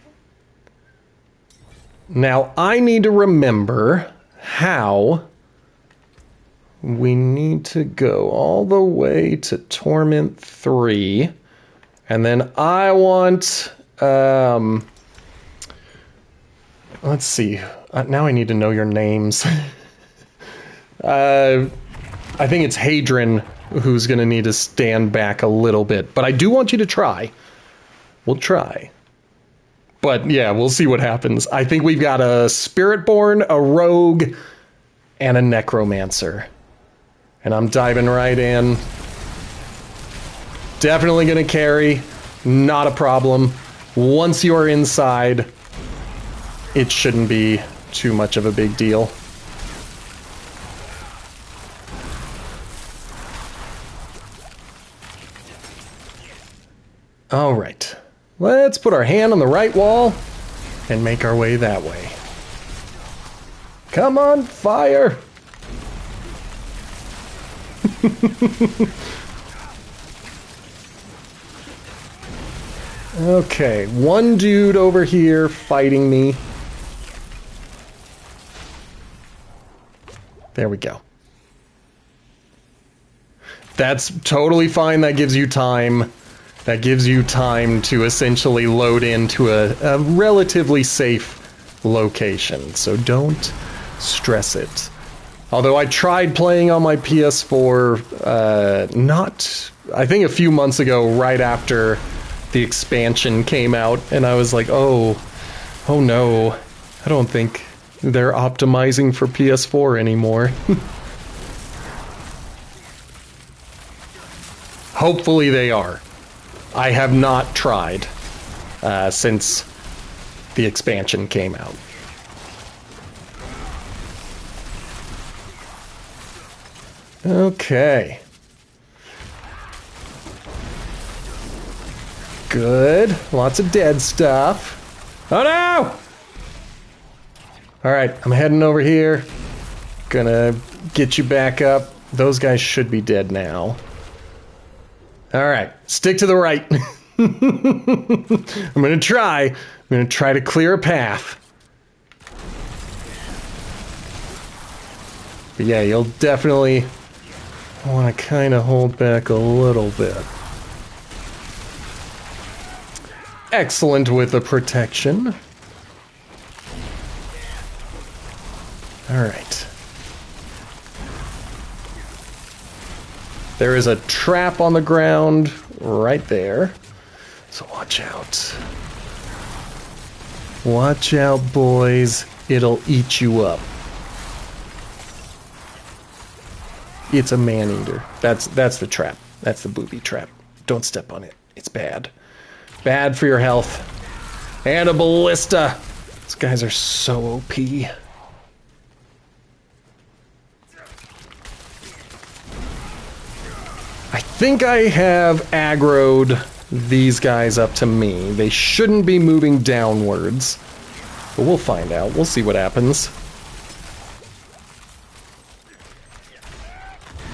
Speaker 1: Now, I need to remember how we need to go all the way to Torment 3. And then I want... let's see. Now I need to know your names. I think it's Hadron who's going to need to stand back a little bit. But I do want you to try. We'll try. But yeah, we'll see what happens. I think we've got a Spiritborn, a Rogue, and a Necromancer. And I'm diving right in. Definitely going to carry. Not a problem. Once you're inside, it shouldn't be too much of a big deal. All right. Let's put our hand on the right wall and make our way that way. Come on, fire! Okay, one dude over here fighting me. There we go. That's totally fine. That gives you time. That gives you time to essentially load into a relatively safe location. So don't stress it. Although I tried playing on my PS4 I think a few months ago, right after the expansion came out, and I was like, oh no, I don't think they're optimizing for PS4 anymore. Hopefully they are. I have not tried since the expansion came out. Okay. Good. Lots of dead stuff. Oh no! Alright, I'm heading over here. Gonna get you back up. Those guys should be dead now. Alright, stick to the right. I'm gonna try. I'm gonna try to clear a path. But yeah, you'll definitely want to kind of hold back a little bit. Excellent with the protection. Alright. There is a trap on the ground right there. So watch out. Watch out, boys. It'll eat you up. It's a man-eater. That's the trap. That's the booby trap. Don't step on it. It's bad. Bad for your health. And a ballista. These guys are so OP. I think I have aggroed these guys up to me. They shouldn't be moving downwards. But we'll find out. We'll see what happens.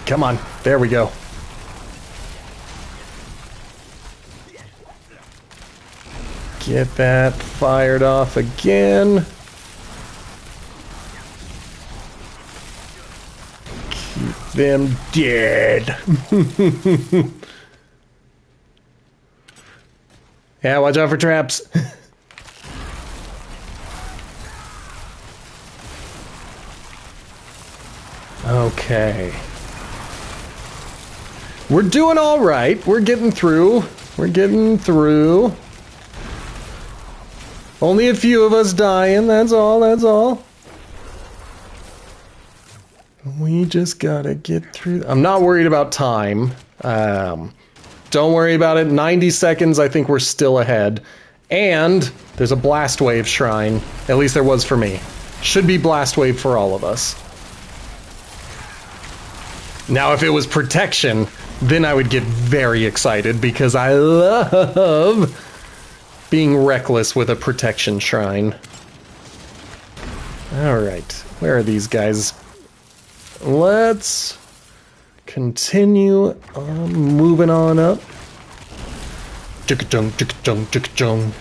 Speaker 1: Come on. There we go. Get that fired off again. Keep them dead. Yeah, watch out for traps. Okay. We're doing all right. We're getting through. We're getting through. Only a few of us dying, that's all, that's all. We just gotta get through. I'm not worried about time. Don't worry about it. 90 seconds, I think we're still ahead. And there's a blast wave shrine. At least there was for me. Should be blast wave for all of us. Now, if it was protection, then I would get very excited because I love being reckless with a protection shrine. Alright, where are these guys? Let's continue moving on up. Chicka-chung, chicka-chung, chicka-chung.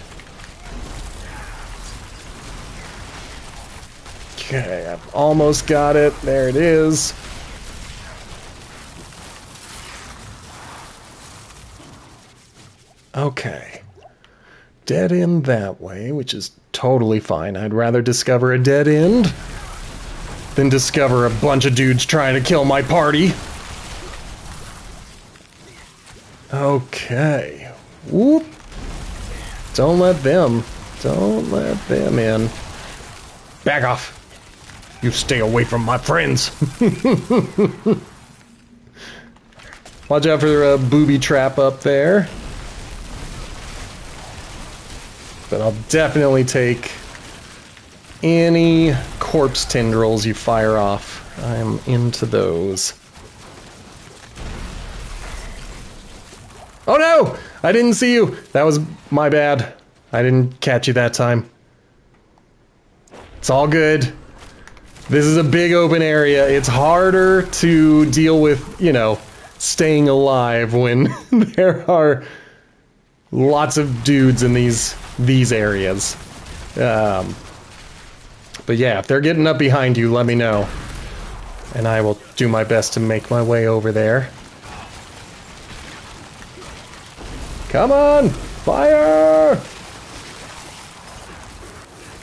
Speaker 1: Okay, I've almost got it. There it is. Okay. Dead end that way, which is totally fine. I'd rather discover a dead end than discover a bunch of dudes trying to kill my party. Okay. Whoop. Don't let them in. Back off. You stay away from my friends. Watch out for a booby trap up there. But I'll definitely take any corpse tendrils you fire off. I'm into those. Oh no! I didn't see you! That was my bad. I didn't catch you that time. It's all good. This is a big open area. It's harder to deal with, you know, staying alive when there are lots of dudes in these areas. But yeah, if they're getting up behind you, let me know. And I will do my best to make my way over there. Come on! Fire!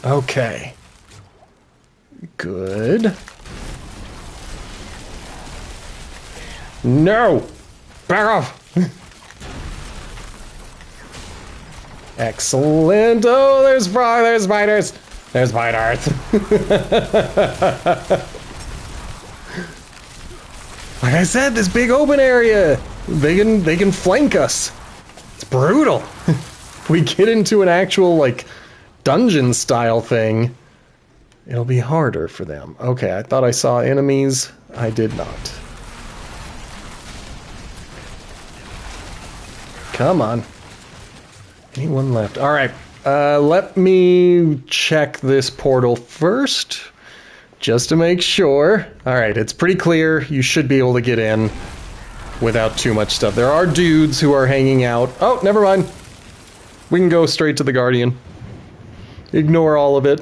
Speaker 1: Okay. Good. No! Back off! Excellent! Oh, there's spiders! There's spiders! Like I said, this big open area! They can flank us. It's brutal. If we get into an actual, like, dungeon style thing, it'll be harder for them. Okay, I thought I saw enemies. I did not. Come on. Anyone left? Alright, let me check this portal first, just to make sure. Alright, it's pretty clear. You should be able to get in without too much stuff. There are dudes who are hanging out. Oh, never mind. We can go straight to the Guardian. Ignore all of it.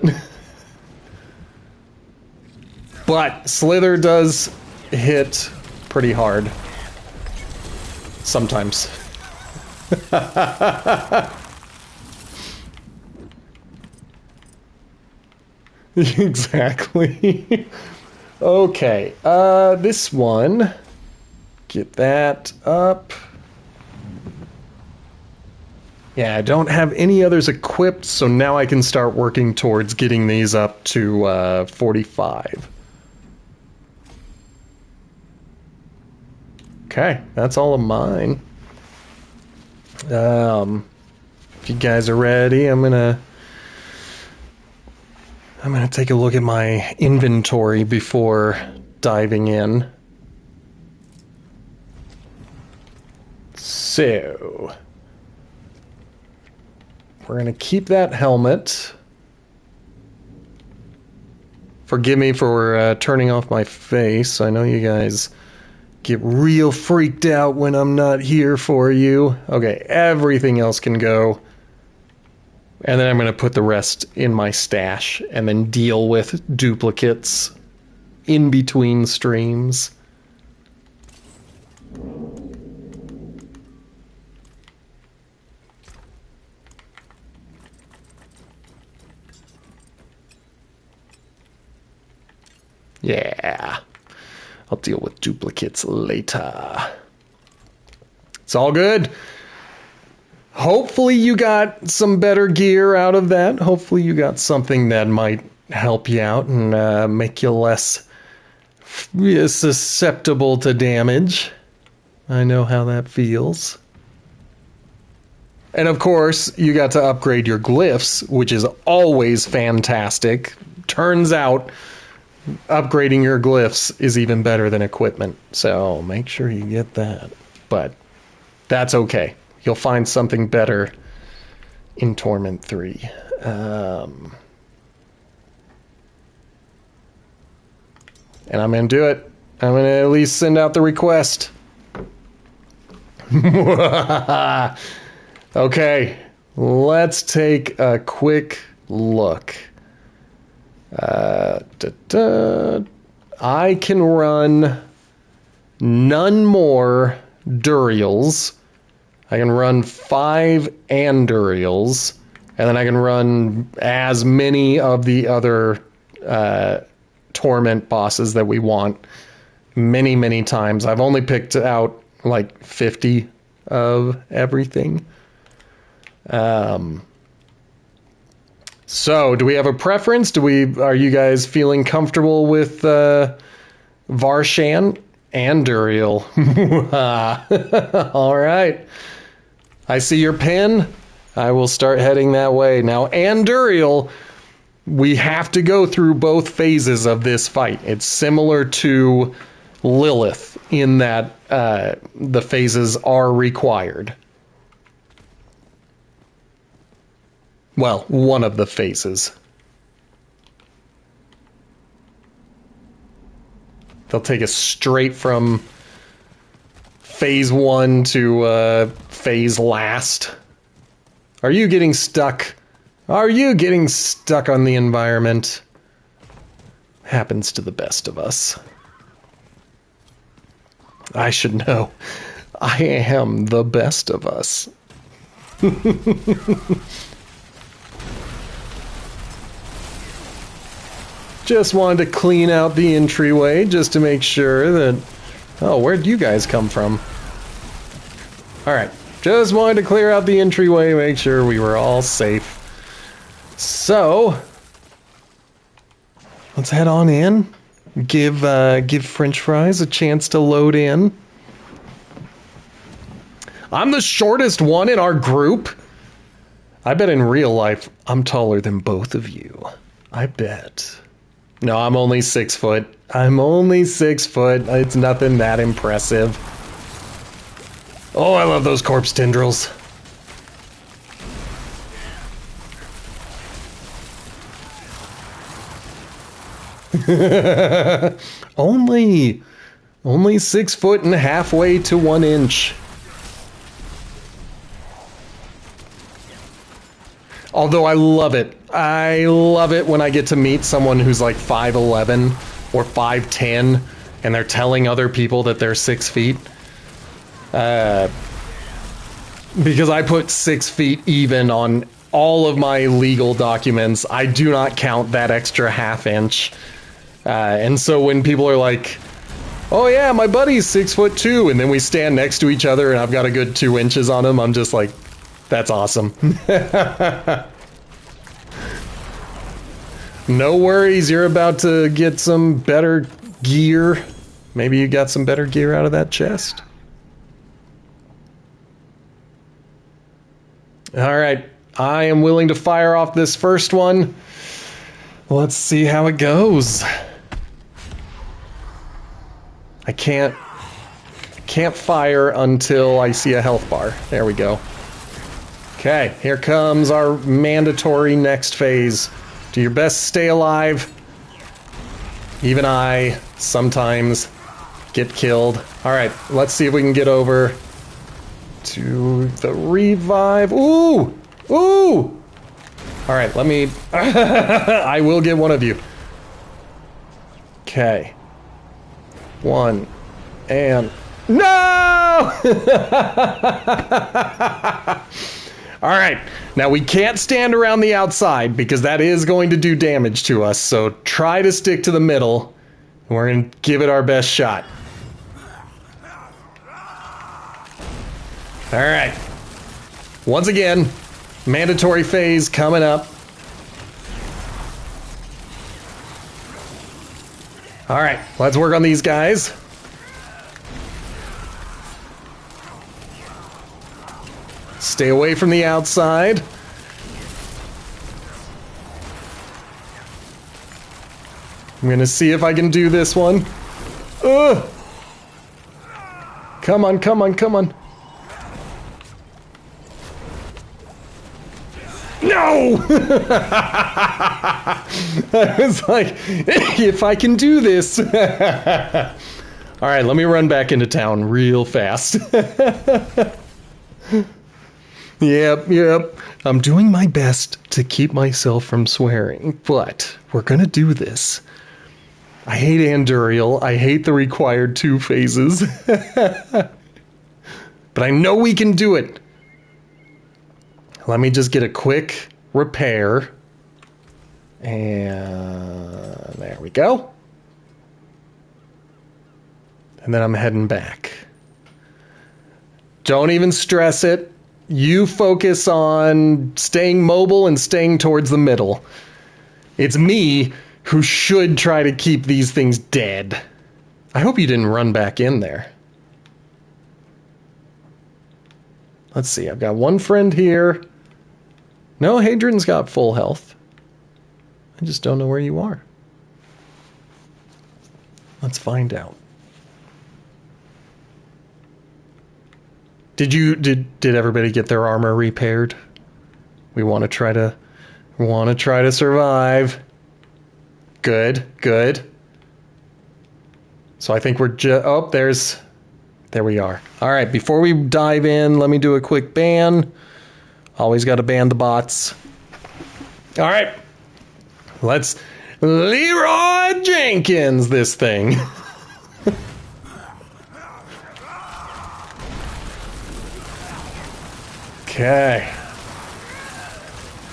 Speaker 1: But Slither does hit pretty hard. Sometimes. Exactly. Okay, this one. Get that up. Yeah, I don't have any others equipped, so now I can start working towards getting these up to 45. Okay, that's all of mine. If you guys are ready, I'm gonna take a look at my inventory before diving in. So, we're gonna keep that helmet. Forgive me for turning off my face. I know you guys get real freaked out when I'm not here for you. Okay, everything else can go. And then I'm going to put the rest in my stash and then deal with duplicates in between streams. Yeah. I'll deal with duplicates later. It's all good. Hopefully you got some better gear out of that. Hopefully you got something that might help you out and make you less susceptible to damage. I know how that feels. And of course, you got to upgrade your glyphs, which is always fantastic. Turns out, upgrading your glyphs is even better than equipment. So make sure you get that. But that's okay. You'll find something better in Torment 3. And I'm going to do it. I'm going to at least send out the request. Okay, let's take a quick look. I can run none more Duriels. I can run 5 Anduriels, and then I can run as many of the other Torment bosses that we want many, many times. I've only picked out like 50 of everything. So, do we have a preference? Are you guys feeling comfortable with Varshan and Duriel? All right. I see your pin. I will start heading that way. Now, Anduriel, we have to go through both phases of this fight. It's similar to Lilith in that the phases are required. Well, one of the phases. They'll take us straight from phase 1 to phase last. Are you getting stuck? Are you getting stuck on the environment? Happens to the best of us. I should know. I am the best of us. Just wanted to clean out the entryway just to make sure that... Oh, where'd you guys come from? Alright, just wanted to clear out the entryway, make sure we were all safe. So, let's head on in. Give French fries a chance to load in. I'm the shortest one in our group. I bet in real life I'm taller than both of you. I bet. No, I'm only 6 foot. I'm only 6 foot. It's nothing that impressive. Oh, I love those corpse tendrils. only 6 foot and halfway to 1 inch. Although I love it. I love it when I get to meet someone who's like 5'11 or 5'10 and they're telling other people that they're 6 feet. Because I put 6 feet even on all of my legal documents. I do not count that extra half inch. And so when people are like, oh yeah, my buddy's 6'2", and then we stand next to each other and I've got a good 2 inches on him, I'm just like, that's awesome. No worries, you're about to get some better gear. Maybe you got some better gear out of that chest. Alright, I am willing to fire off this first one. Let's see how it goes. I can't fire until I see a health bar. There we go. Okay, here comes our mandatory next phase. Do your best to stay alive. Even I sometimes get killed. Alright, let's see if we can get over to the revive. Ooh! Ooh! Alright, let me... I will get one of you. Okay. 1. And... No! Alright, now we can't stand around the outside because that is going to do damage to us, so try to stick to the middle. We're going to give it our best shot. Alright. Once again, mandatory phase coming up. Alright, let's work on these guys. Stay away from the outside. I'm gonna see if I can do this one. Ugh! Come on, come on, come on. No! I was like, if I can do this. Alright, let me run back into town real fast. Yep. I'm doing my best to keep myself from swearing, but we're gonna do this. I hate Anduriel. I hate the required 2 phases. But I know we can do it. Let me just get a quick repair. And there we go. And then I'm heading back. Don't even stress it. You focus on staying mobile and staying towards the middle. It's me who should try to keep these things dead. I hope you didn't run back in there. Let's see, I've got one friend here. No, Hadrian's got full health. I just don't know where you are. Let's find out. Did everybody get their armor repaired? We want to try to survive. Good. So I think we're there we are. All right, before we dive in, let me do a quick ban. Always got to ban the bots. All right. Let's Leroy Jenkins this thing. Okay.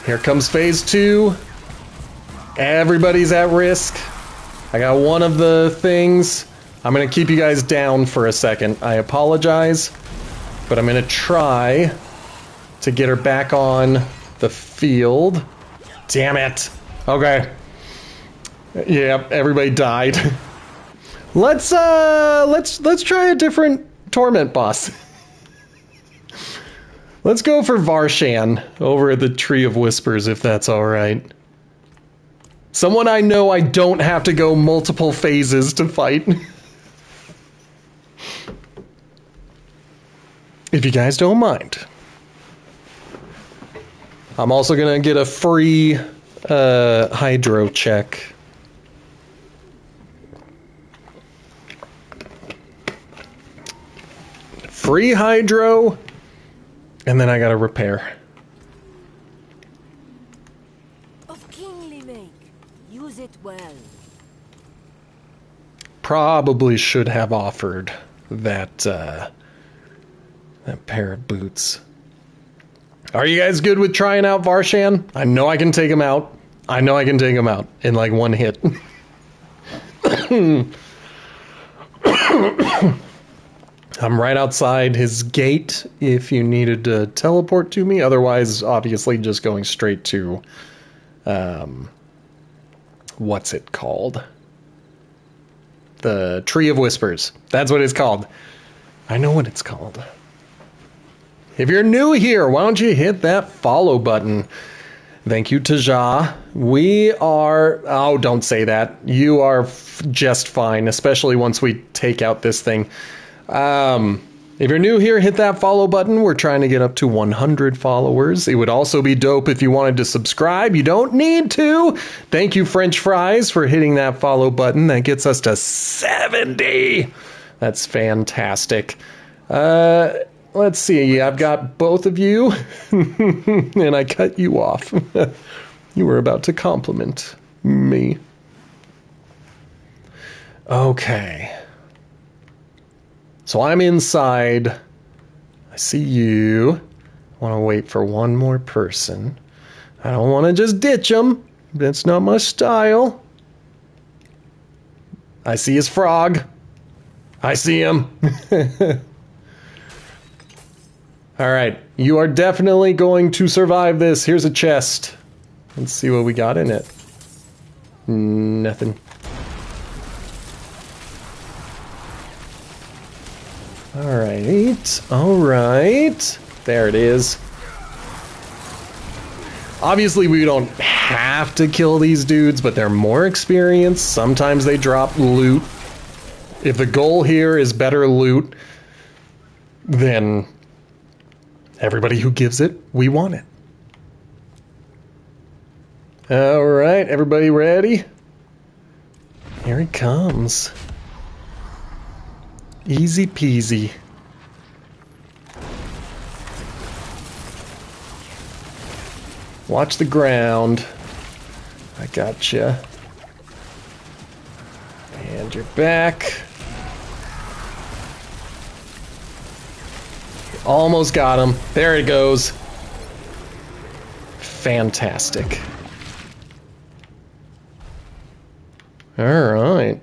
Speaker 1: Here comes phase 2. Everybody's at risk. I got one of the things. I'm going to keep you guys down for a second. I apologize, but I'm going to try to get her back on the field. Damn it. Okay. Yeah, everybody died. Let's try a different Torment boss. Let's go for Varshan over at the Tree of Whispers, if that's all right. Someone I know I don't have to go multiple phases to fight. If you guys don't mind. I'm also gonna get a free hydro check. Free hydro, and then I gotta repair.
Speaker 3: Of kingly make. Use it well.
Speaker 1: Probably should have offered that that pair of boots. Are you guys good with trying out Varshan? I know I can take him out. I know I can take him out in like one hit. I'm right outside his gate if you needed to teleport to me. Otherwise, obviously, just going straight to... what's it called? The Tree of Whispers. That's what it's called. I know what it's called. If you're new here, why don't you hit that follow button? Thank you, Taja. We are... Oh, don't say that. You are just fine, especially once we take out this thing. If you're new here, hit that follow button. We're trying to get up to 100 followers. It would also be dope if you wanted to subscribe. You don't need to. Thank you, French Fries, for hitting that follow button. That gets us to 70. That's fantastic. Let's see. I've got both of you, and I cut you off. You were about to compliment me. Okay. So I'm inside. I see you. I want to wait for one more person. I don't want to just ditch him. That's not my style. I see his frog. I see him. All right. You are definitely going to survive this. Here's a chest. Let's see what we got in it. Nothing. All right. There it is. Obviously, we don't have to kill these dudes, but they're more experienced. Sometimes they drop loot. If the goal here is better loot, then everybody who gives it, we want it. All right, everybody ready? Here he comes. Easy peasy. Watch the ground. I gotcha. And you're back. Almost got him. There it goes. Fantastic. All right.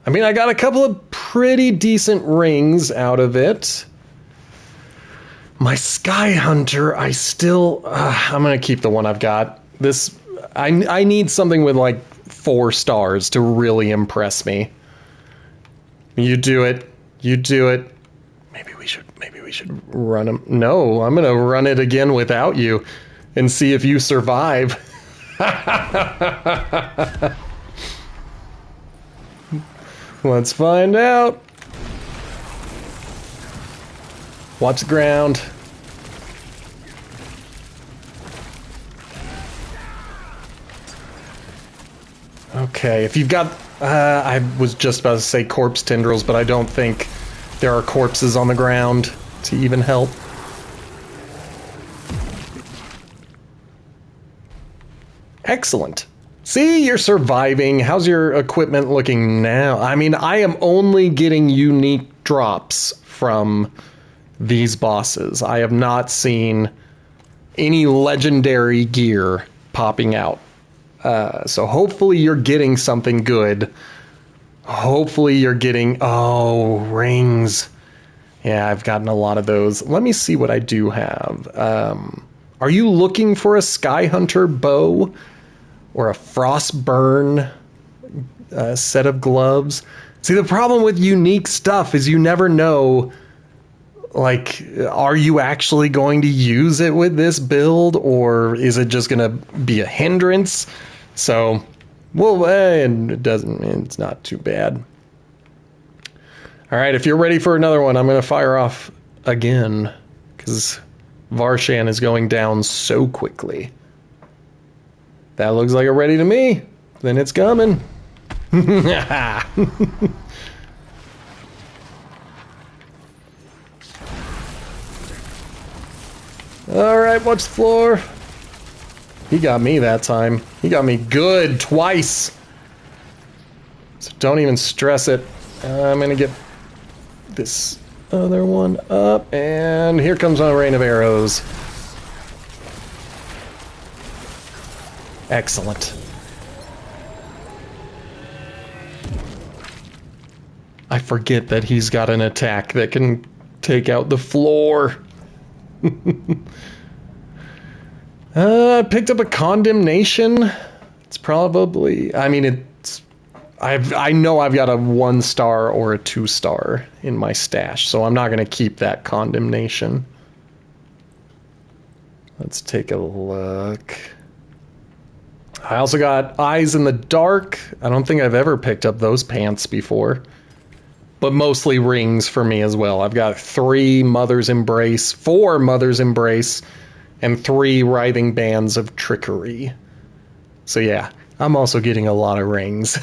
Speaker 1: I mean, I got a couple of pretty decent rings out of it. My Sky Hunter, I still... I'm going to keep the one I've got. This... I need something with, like, 4 stars to really impress me. You do it. You do it. Maybe we should run him. No, I'm going to run it again without you and see if you survive. Let's find out. Watch the ground. Okay, if you've got... I was just about to say corpse tendrils, but I don't think there are corpses on the ground to even help. Excellent. See, you're surviving. How's your equipment looking now? I mean, I am only getting unique drops from these bosses. I have not seen any legendary gear popping out. So hopefully you're getting something good. Hopefully you're getting... Oh, rings. Yeah, I've gotten a lot of those. Let me see what I do have. Are you looking for a Sky Hunter bow? Or a Frostburn set of gloves? See, the problem with unique stuff is you never know... Like, are you actually going to use it with this build, or is it just going to be a hindrance? So, well, and it's not too bad. All right, if you're ready for another one, I'm going to fire off again, because Varshan is going down so quickly. That looks like a ready to me. Then it's coming. Alright, watch the floor. He got me that time. He got me good twice. So don't even stress it. I'm gonna get this other one up, and here comes my rain of arrows. Excellent. I forget that he's got an attack that can take out the floor. I picked up a condemnation. It's probably... I mean, it's... I know I've got a 1-star or a 2-star in my stash, so I'm not going to keep that condemnation. Let's take a look. I also got Eyes in the Dark. I don't think I've ever picked up those pants before. But mostly rings for me as well. I've got 4 Mother's Embrace, and 3 Writhing Bands of Trickery. So yeah, I'm also getting a lot of rings.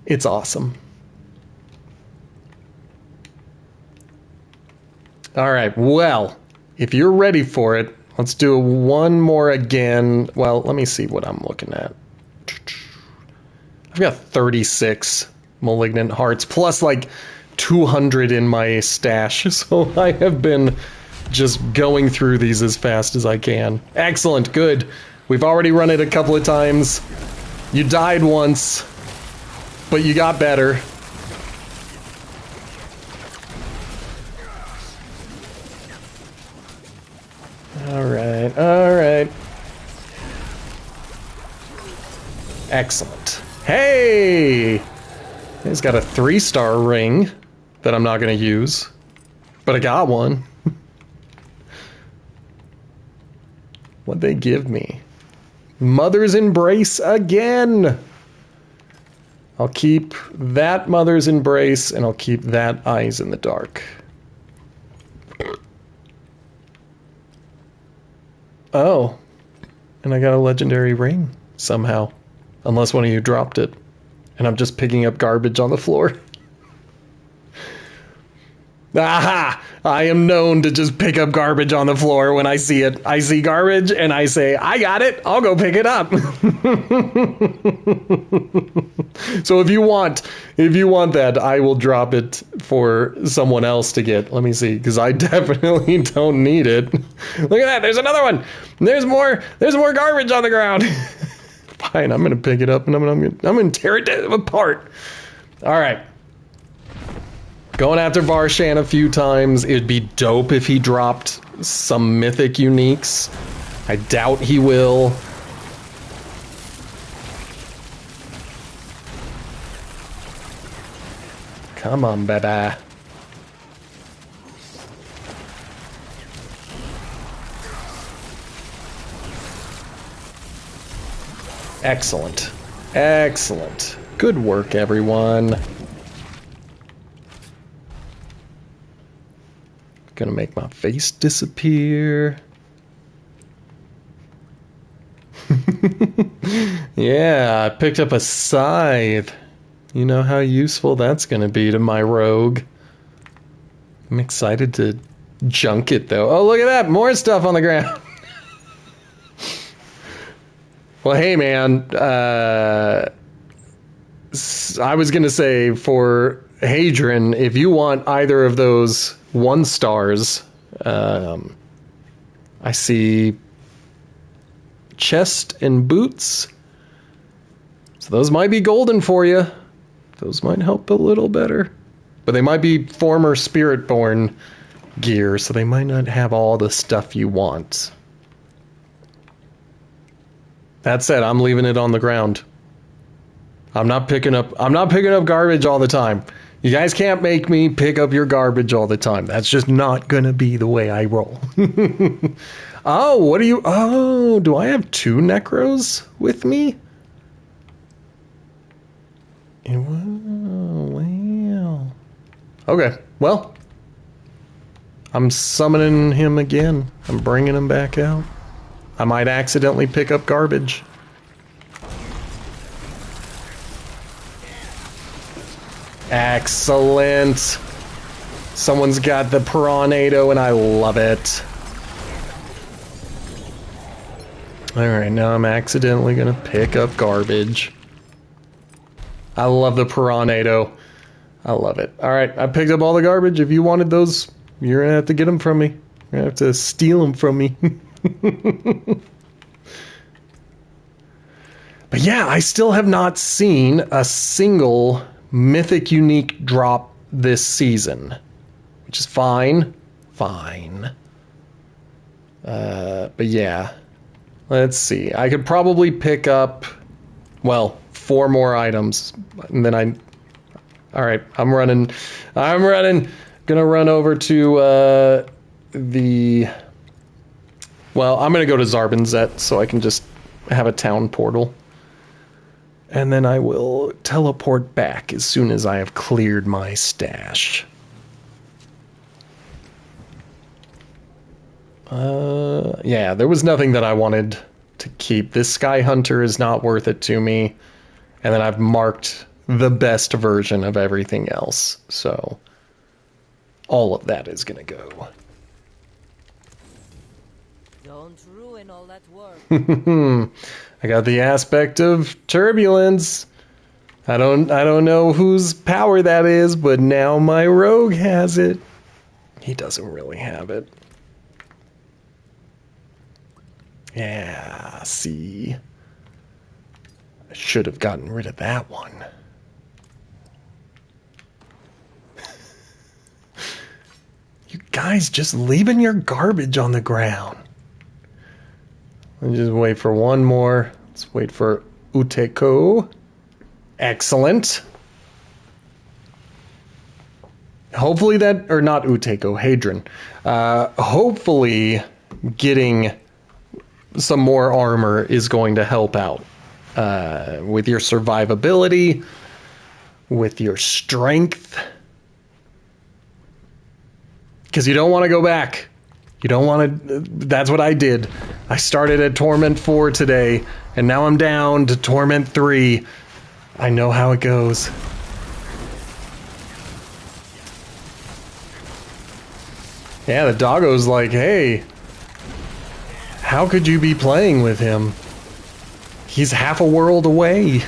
Speaker 1: It's awesome. Alright, well, if you're ready for it, let's do one more again. Well, let me see what I'm looking at. I've got 36 Malignant Hearts, plus like 200 in my stash, so I have been just going through these as fast as I can. Excellent, good. We've already run it a couple of times. You died once, but you got better. Alright, alright. Excellent. Hey! He's got a 3-star ring. that I'm not going to use. But I got one. What'd they give me? Mother's Embrace again! I'll keep that Mother's Embrace, and I'll keep that Eyes in the Dark. Oh. And I got a legendary ring, somehow. Unless one of you dropped it. And I'm just picking up garbage on the floor. Aha! I am known to just pick up garbage on the floor when I see it. I see garbage and I say, I got it, I'll go pick it up. So if you want that, I will drop it for someone else to get. Let me see, because I definitely don't need it. Look at that, there's another one. There's more garbage on the ground. Fine, I'm gonna pick it up and I'm gonna tear it apart. All right. Going after Varshan a few times. It'd be dope if he dropped some Mythic Uniques. I doubt he will. Come on, baby. Excellent. Excellent. Good work, everyone. Gonna make my face disappear. Yeah, I picked up a scythe. You know how useful that's gonna be to my rogue. I'm excited to junk it though. Oh, look at that! More stuff on the ground. Well, hey man, I was gonna say for Hadron, if you want either of those 1 stars, I see chest and boots, so those might be golden for you. Those might help a little better, but they might be former Spiritborn gear, so they might not have all the stuff you want. That said, I'm leaving it on the ground. I'm not picking up garbage all the time. You guys can't make me pick up your garbage all the time. That's just not gonna be the way I roll. Oh, what are you... Oh, do I have 2 Necros with me? Wow. Okay, well. I'm summoning him again. I'm bringing him back out. I might accidentally pick up garbage. Excellent. Someone's got the Piranado and I love it. Alright, now I'm accidentally gonna pick up garbage. I love the Piranado. I love it. Alright, I picked up all the garbage. If you wanted those, you're gonna have to get them from me. You're gonna have to steal them from me. But yeah, I still have not seen a single Mythic Unique drop this season, which is fine. Fine. But yeah, let's see. I could probably pick up, well, 4 more items, and then all right, I'm running. Gonna run over to well, I'm gonna go to Zarbinzet so I can just have a town portal. And then I will teleport back as soon as I have cleared my stash. Yeah, there was nothing that I wanted to keep. This Sky Hunter is not worth it to me. And then I've marked the best version of everything else. So all of that is going to go.
Speaker 3: Don't ruin all that work.
Speaker 1: I got the aspect of turbulence. I don't know whose power that is, but now my rogue has it. He doesn't really have it. Yeah, see. I should have gotten rid of that one. You guys just leaving your garbage on the ground. Let's just wait for one more. Let's wait for Uteko. Excellent. Hopefully that, or not Uteko, Hadron. Hopefully getting some more armor is going to help out with your survivability, with your strength. Because you don't want to go back. You don't want to... That's what I did. I started at Torment 4 today, and now I'm down to Torment 3. I know how it goes. Yeah, the doggo's like, hey, how could you be playing with him? He's half a world away.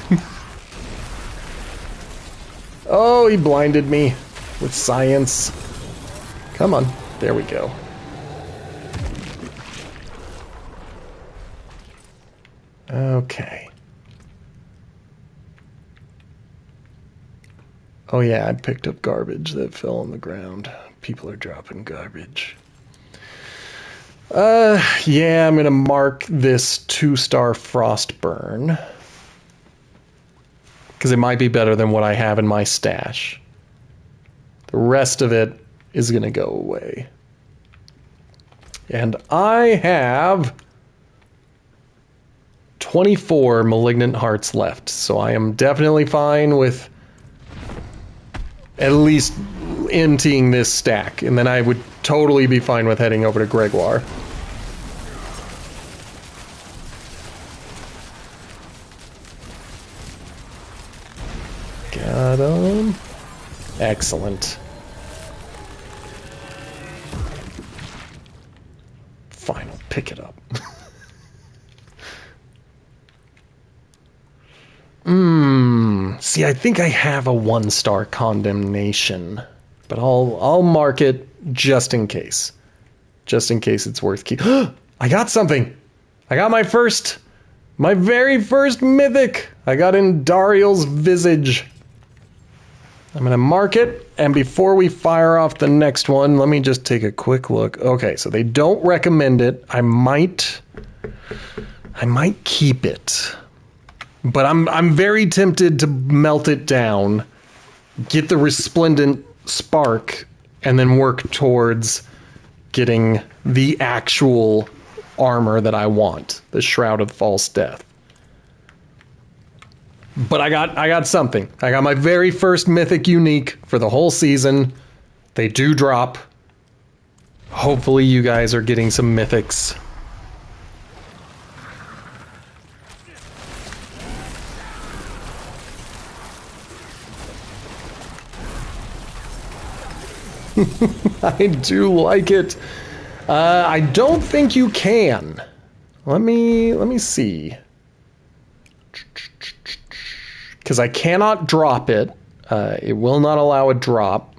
Speaker 1: Oh, he blinded me with science. Come on. There we go. Okay. Oh yeah, I picked up garbage that fell on the ground. People are dropping garbage. Yeah, I'm gonna mark this 2-star Frostburn. Because it might be better than what I have in my stash. The rest of it is gonna go away. And I have 24 Malignant Hearts left, so I am definitely fine with at least emptying this stack, and then I would totally be fine with heading over to Gregoire. Got him. Excellent. Fine, I'll pick it up. See, I think I have a 1-star condemnation, but I'll mark it just in case. Just in case it's worth keep. I got something. I got my very first mythic. I got in Dariel's Visage. I'm gonna mark it, and before we fire off the next one, let me just take a quick look. Okay, so they don't recommend it. I might keep it. But I'm very tempted to melt it down, get the resplendent spark, and then work towards getting the actual armor that I want, the Shroud of False Death. But I got something. I got my very first Mythic Unique for the whole season. They do drop. Hopefully you guys are getting some Mythics. I do like it. I don't think you can. Let me see. Because I cannot drop it. It will not allow a drop.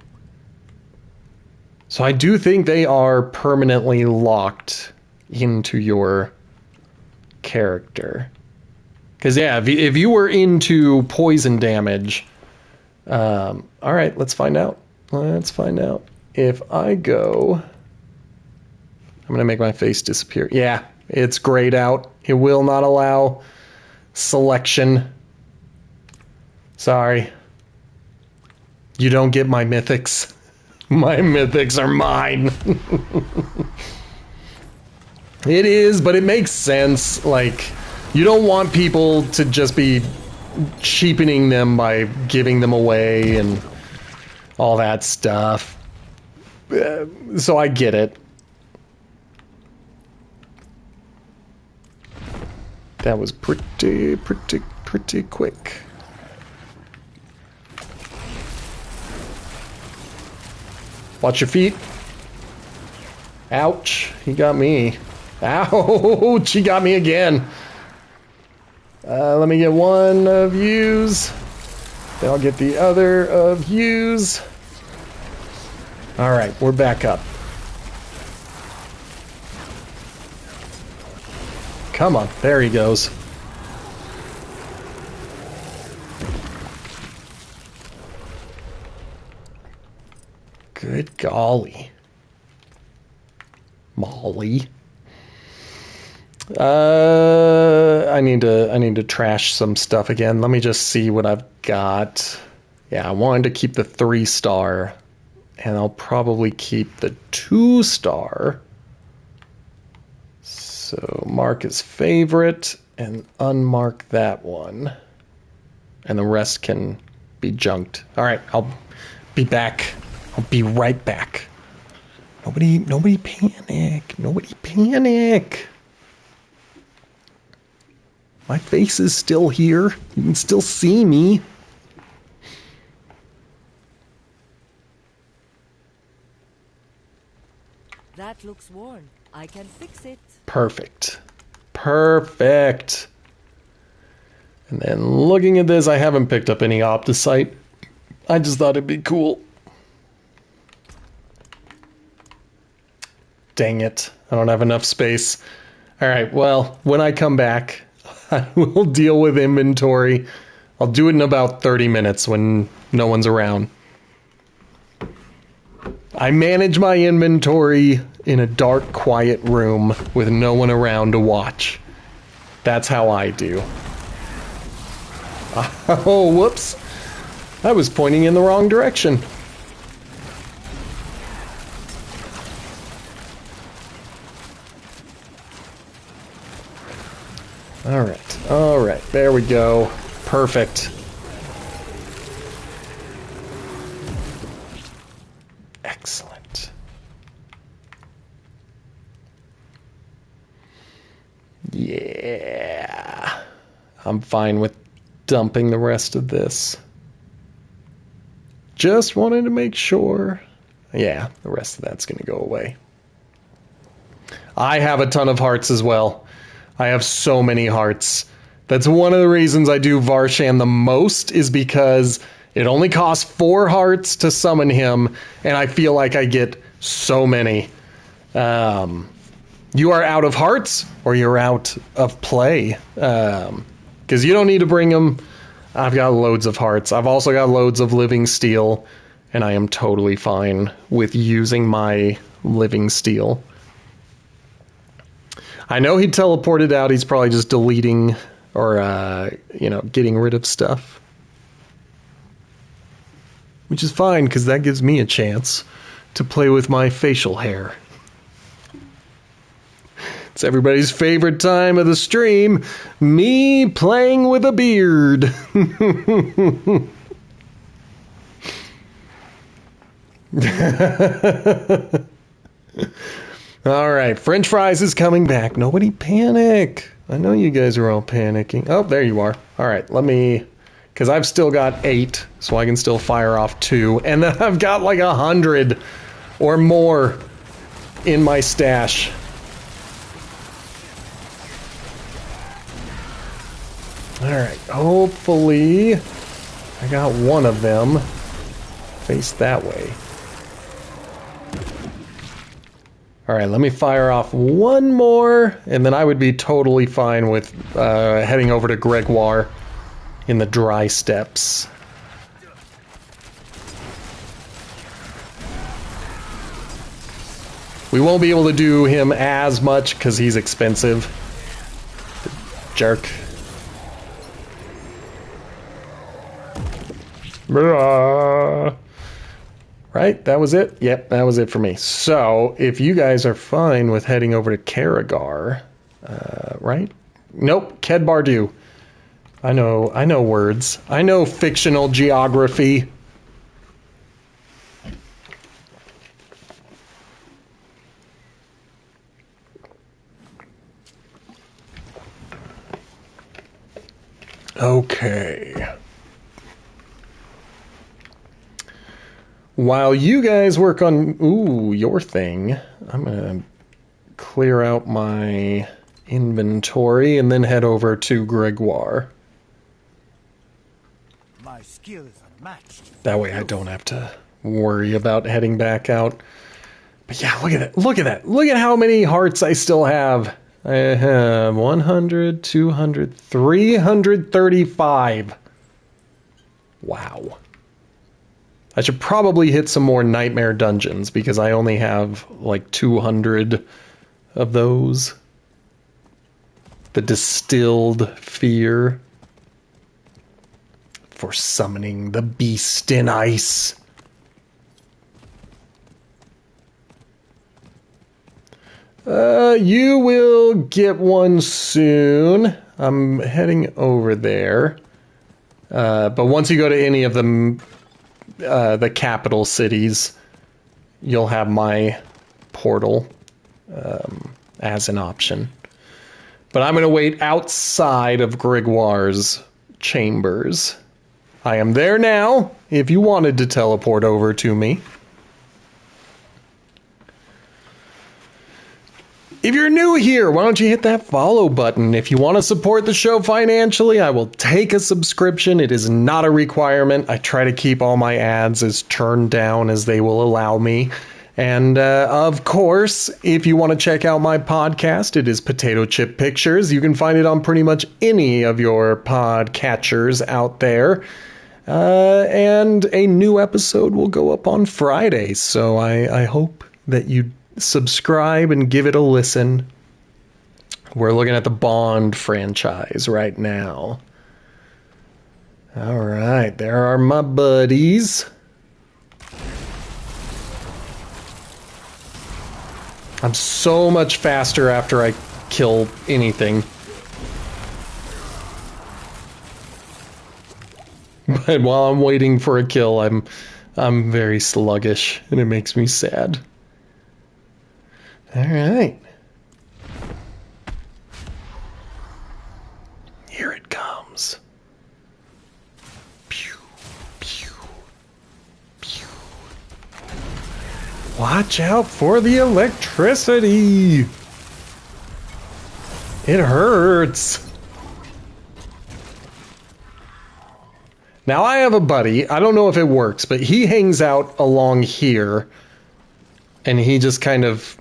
Speaker 1: So I do think they are permanently locked into your character. Because yeah, if you were into poison damage, all right, let's find out. Let's find out. If I go, I'm going to make my face disappear. Yeah, it's grayed out. It will not allow selection. Sorry. You don't get my mythics. My mythics are mine. It is, but it makes sense. Like, you don't want people to just be cheapening them by giving them away and all that stuff. So I get it. That was pretty quick. Watch your feet. Ouch. He got me. Ouch. He got me again. Let me get one of yous. Then I'll get the other of yous. Alright, we're back up. Come on, there he goes. Good golly. Molly. I need to trash some stuff again. Let me just see what I've got. Yeah, I wanted to keep the 3-star. And I'll probably keep the 2-star. So mark as favorite and unmark that one. And the rest can be junked. All right, I'll be back. I'll be right back. Nobody panic. Nobody panic. My face is still here. You can still see me.
Speaker 3: That looks worn. I can fix it.
Speaker 1: Perfect. Perfect. And then looking at this, I haven't picked up any opticite. I just thought it'd be cool. Dang it. I don't have enough space. All right, well, when I come back, I will deal with inventory. I'll do it in about 30 minutes when no one's around. I manage my inventory in a dark, quiet room with no one around to watch. That's how I do. Oh, whoops. I was pointing in the wrong direction. All right, there we go. Perfect. Excellent. Yeah. I'm fine with dumping the rest of this. Just wanted to make sure. Yeah, the rest of that's going to go away. I have a ton of hearts as well. I have so many hearts. That's one of the reasons I do Varshan the most, is because it only costs 4 hearts to summon him, and I feel like I get so many. You are out of hearts, or you're out of play. Because you don't need to bring them. I've got loads of hearts. I've also got loads of living steel, and I am totally fine with using my living steel. I know he teleported out. He's probably just deleting or, getting rid of stuff. Which is fine, because that gives me a chance to play with my facial hair. It's everybody's favorite time of the stream. Me playing with a beard. All right, French fries is coming back. Nobody panic. I know you guys are all panicking. Oh, there you are. All right, let me... Because I've still got 8, so I can still fire off 2. And then I've got like 100 or more in my stash. All right, hopefully I got one of them. Face that way. All right, let me fire off one more, and then I would be totally fine with heading over to Gregoire in the dry steppes. We won't be able to do him as much because he's expensive. Jerk. Right, that was it? Yep, that was it for me. So, if you guys are fine with heading over to Karagar, right? Nope, Kedbardu. I know words. I know fictional geography. Okay. While you guys work on, your thing, I'm going to clear out my inventory and then head over to Gregoire.
Speaker 2: My skill is unmatched.
Speaker 1: That way I don't have to worry about heading back out. But yeah, look at that. Look at that. Look at how many hearts I still have. I have 100, 200, 335. Wow. I should probably hit some more nightmare dungeons because I only have like 200 of those. The distilled fear for summoning the beast in ice. You will get one soon. I'm heading over there. But once you go to any of the capital cities, you'll have my portal as an option. But I'm going to wait outside of Grégoire's chambers. I am there now, if you wanted to teleport over to me. If you're new here, why don't you hit that follow button? If you want to support the show financially, I will take a subscription. It is not a requirement. I try to keep all my ads as turned down as they will allow me. And of course, if you want to check out my podcast, it is Potato Chip Pictures. You can find it on pretty much any of your podcatchers out there. And a new episode will go up on Friday. So I hope that you subscribe and give it a listen. We're looking at the Bond franchise right now. All right, there are my buddies. I'm so much faster after I kill anything. But while I'm waiting for a kill, I'm very sluggish, and it makes me sad. All right. Here it comes. Pew, pew, pew. Watch out for the electricity. It hurts. Now I have a buddy. I don't know if it works, but he hangs out along here, and he just kind of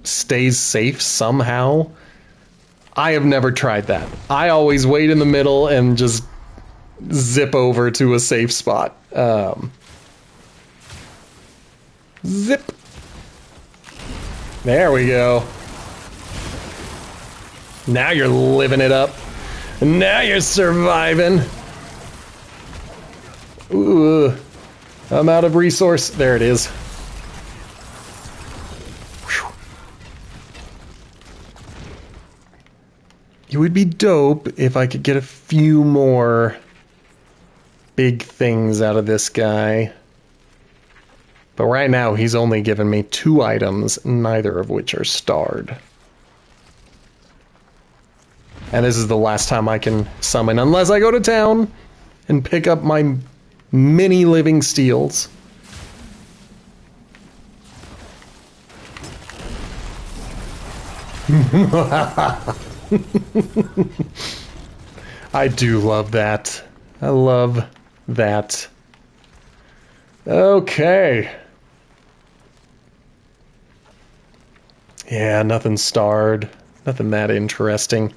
Speaker 1: stays safe somehow. I have never tried that. I always wait in the middle and just zip over to a safe spot. Zip. There we go. Now you're living it up. Now you're surviving. Ooh, I'm out of resource. There it is. It would be dope if I could get a few more big things out of this guy. But right now, he's only given me 2 items, neither of which are starred. And this is the last time I can summon, unless I go to town and pick up my mini living steels. I do love that. I love that. Okay. Yeah, nothing starred. Nothing that interesting.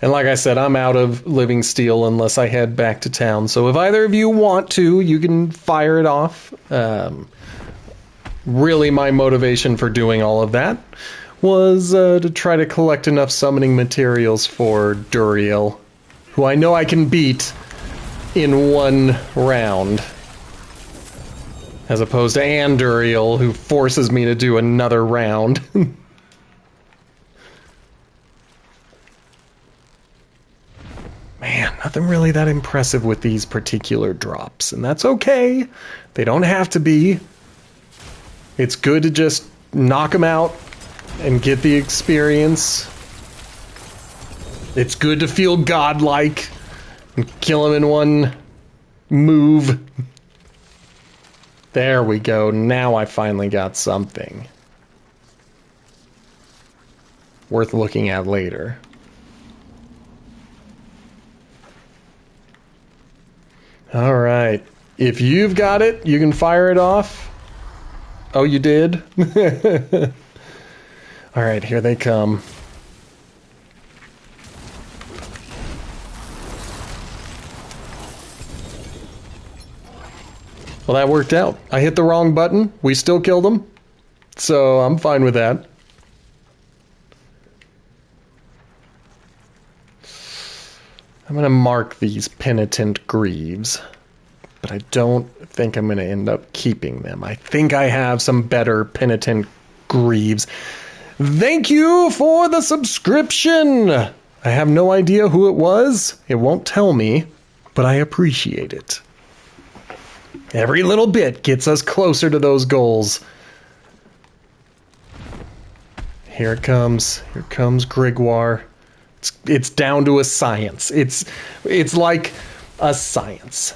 Speaker 1: And like I said, I'm out of living steel unless I head back to town. So if either of you want to, you can fire it off. Really, my motivation for doing all of that was to try to collect enough summoning materials for Duriel, who I know I can beat in 1 round. As opposed to Anduriel, who forces me to do another round. Man, nothing really that impressive with these particular drops, and that's okay. They don't have to be. It's good to just knock them out and get the experience. It's good to feel godlike and kill them in 1 move. There we go. Now I finally got something worth looking at later. All right. If you've got it, you can fire it off. Oh, you did? All right, here they come. Well, that worked out. I hit the wrong button. We still killed them. So I'm fine with that. I'm going to mark these penitent greaves, but I don't think I'm going to end up keeping them. I think I have some better penitent greaves. Thank you for the subscription. I have no idea who it was. It won't tell me, but I appreciate it. Every little bit gets us closer to those goals. Here it comes. Here comes Grigwar. It's down to a science. It's like a science.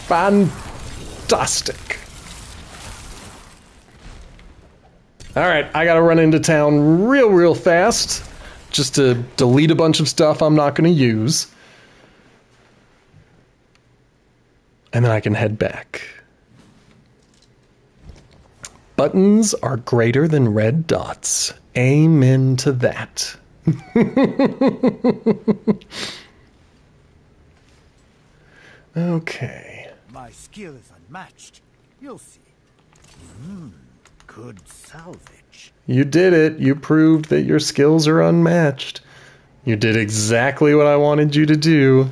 Speaker 1: Fantastic. All right, I gotta run into town real fast just to delete a bunch of stuff I'm not going to use. And then I can head back. Buttons are greater than red dots. Amen to that. Okay.
Speaker 2: My skill is unmatched. You'll see. Good salvage.
Speaker 1: You did it. You proved that your skills are unmatched. You did exactly what I wanted you to do.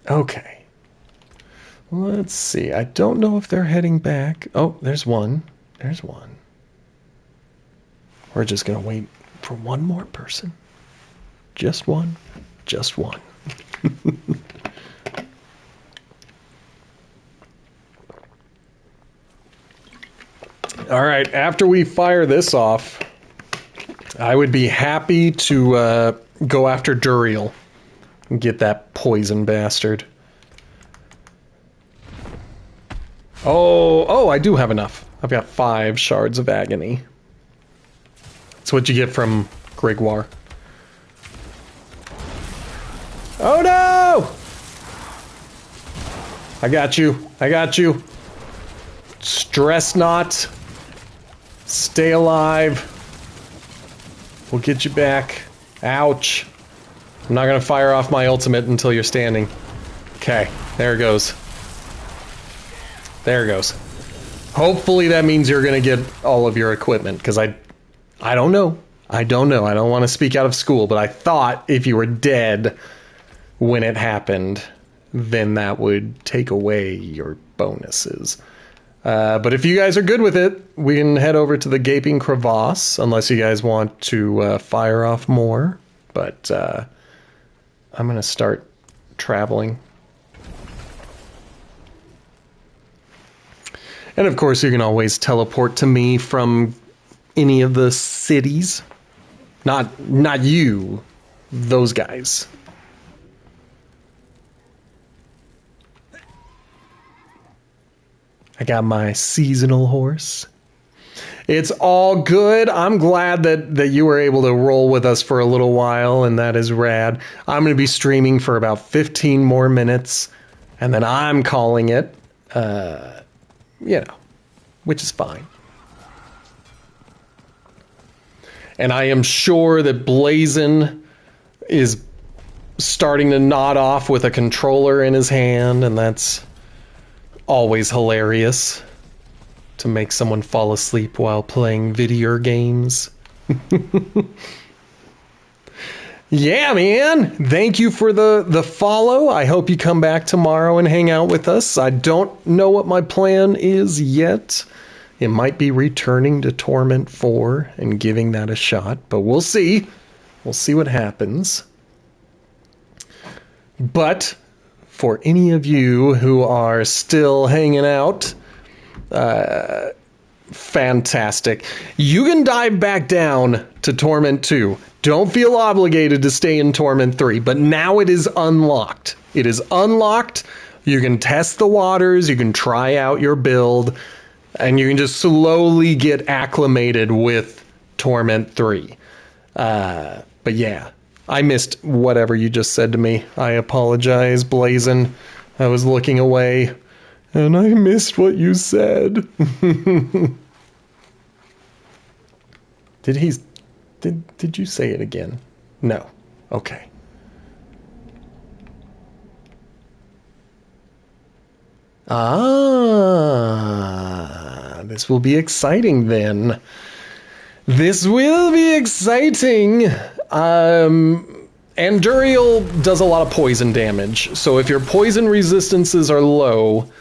Speaker 1: Okay. Let's see. I don't know if they're heading back. Oh, there's one. There's one. We're just going to wait for one more person. Just one. Just one. All right. After we fire this off, I would be happy to go after Duriel and get that poison bastard. Oh, I do have enough. I've got 5 shards of agony. That's what you get from Grigwar. Oh no! I got you. I got you. Stress not. Stay alive. We'll get you back. Ouch. I'm not gonna fire off my ultimate until you're standing. Okay, there it goes. There it goes. Hopefully that means you're gonna get all of your equipment, because I don't know. I don't know. I don't want to speak out of school, but I thought if you were dead when it happened, then that would take away your bonuses. But if you guys are good with it, we can head over to the Gaping Crevasse, unless you guys want to fire off more. But I'm going to start traveling. And of course, you can always teleport to me from any of the cities. Not you, those guys. I got my seasonal horse. It's all good. I'm glad that you were able to roll with us for a little while, and that is rad. I'm going to be streaming for about 15 more minutes, and then I'm calling it, which is fine. And I am sure that Blazin is starting to nod off with a controller in his hand, and that's always hilarious to make someone fall asleep while playing video games. Yeah, man. Thank you for the follow. I hope you come back tomorrow and hang out with us. I don't know what my plan is yet. It might be returning to Torment 4 and giving that a shot, but we'll see. We'll see what happens. But for any of you who are still hanging out, fantastic. You can dive back down to Torment 2. Don't feel obligated to stay in Torment 3, but now it is unlocked. It is unlocked. You can test the waters, you can try out your build, and you can just slowly get acclimated with Torment 3. But yeah, I missed whatever you just said to me. I apologize, Blazin. I was looking away, and I missed what you said. Did you say it again? No. Okay. This will be exciting then. This will be exciting. Anduriel does a lot of poison damage, so if your poison resistances are low,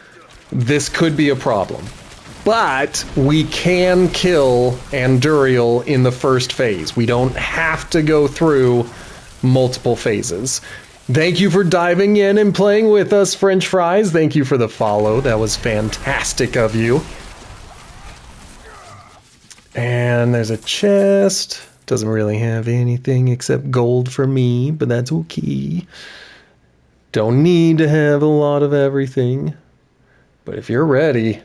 Speaker 1: this could be a problem. But we can kill Anduriel in the first phase. We don't have to go through multiple phases. Thank you for diving in and playing with us, French Fries. Thank you for the follow. That was fantastic of you. And there's a chest. Doesn't really have anything except gold for me, but that's okay. Don't need to have a lot of everything. But if you're ready,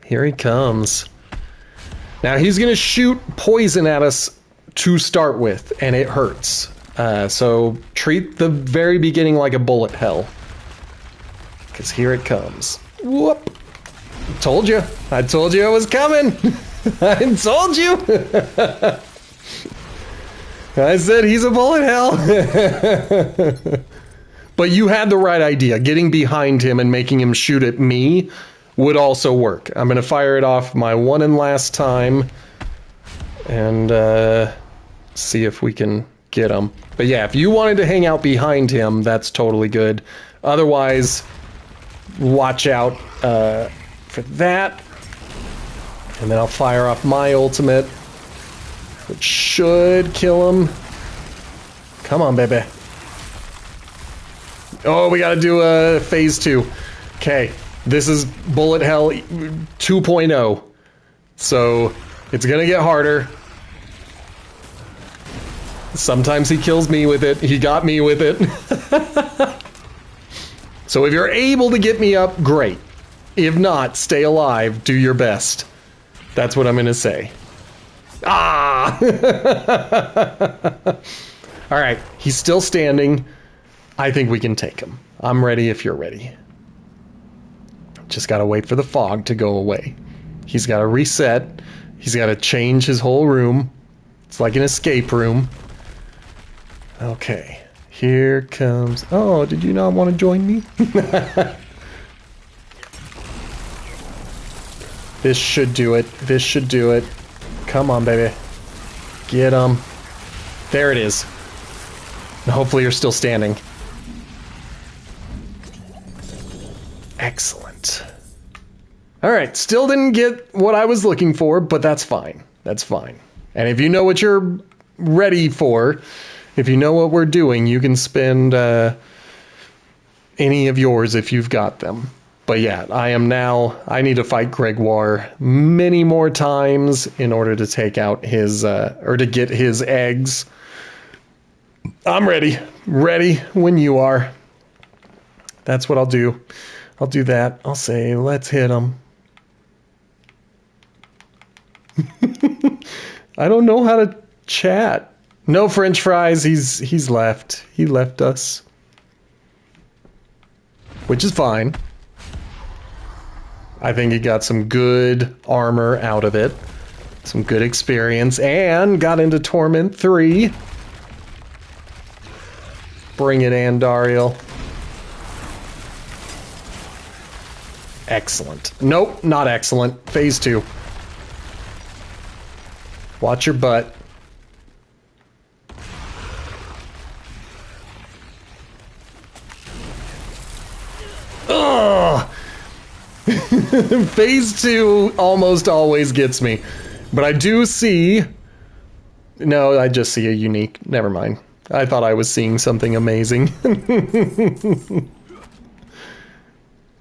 Speaker 1: here he comes. Now he's going to shoot poison at us to start with, and it hurts. So treat the very beginning like a bullet hell. Because here it comes. Whoop! Told you. I told you it was coming. I told you. I said he's a bullet hell. But you had the right idea. Getting behind him and making him shoot at me would also work. I'm going to fire it off my one and last time. And see if we can get him. But yeah, if you wanted to hang out behind him, that's totally good. Otherwise, watch out for that. And then I'll fire off my ultimate, which should kill him. Come on, baby. Oh, we gotta do a phase 2. Okay, this is Bullet Hell 2.0. So, it's gonna get harder. Sometimes he kills me with it. He got me with it. So if you're able to get me up, great. If not, stay alive. Do your best. That's what I'm going to say. Ah! All right. He's still standing. I think we can take him. I'm ready if you're ready. Just got to wait for the fog to go away. He's got to reset. He's got to change his whole room. It's like an escape room. Okay. Here comes... Oh, did you not want to join me? This should do it. This should do it. Come on, baby. Get him. There it is. And hopefully you're still standing. Excellent. Alright, still didn't get what I was looking for, but that's fine. That's fine. And if you know what you're ready for, if you know what we're doing, you can spend any of yours if you've got them. But yeah, I need to fight Gregoire many more times in order to take out his, or to get his eggs. I'm ready. Ready when you are. That's what I'll do. I'll do that. I'll say, let's hit him. I don't know how to chat. No French fries. He's left. He left us. Which is fine. I think he got some good armor out of it. Some good experience. And got into Torment 3. Bring it, Andariel. Excellent. Nope, not excellent. Phase 2. Watch your butt. Ugh! Phase 2 almost always gets me. But I do see... No, I just see a unique. Never mind. I thought I was seeing something amazing.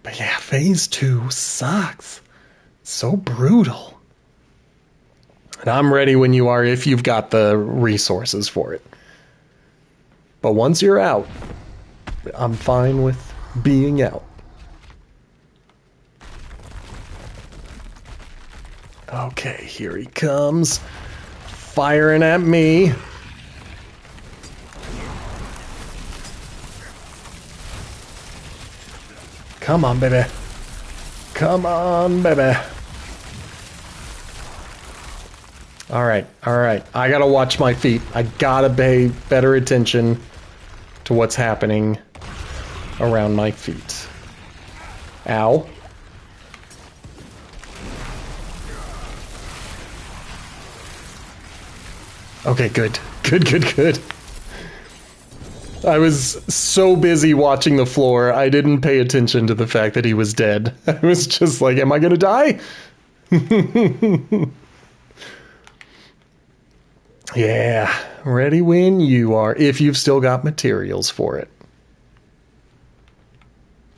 Speaker 1: But yeah, Phase 2 sucks. So brutal. And I'm ready when you are if you've got the resources for it. But once you're out, I'm fine with being out. Okay, here he comes. Firing at me. Come on, baby. Come on, baby. Alright, alright. I gotta watch my feet. I gotta pay better attention to what's happening around my feet. Ow. Okay, good. Good, good, good. I was so busy watching the floor, I didn't pay attention to the fact that he was dead. I was just like, am I gonna die? Yeah, ready when you are, if you've still got materials for it.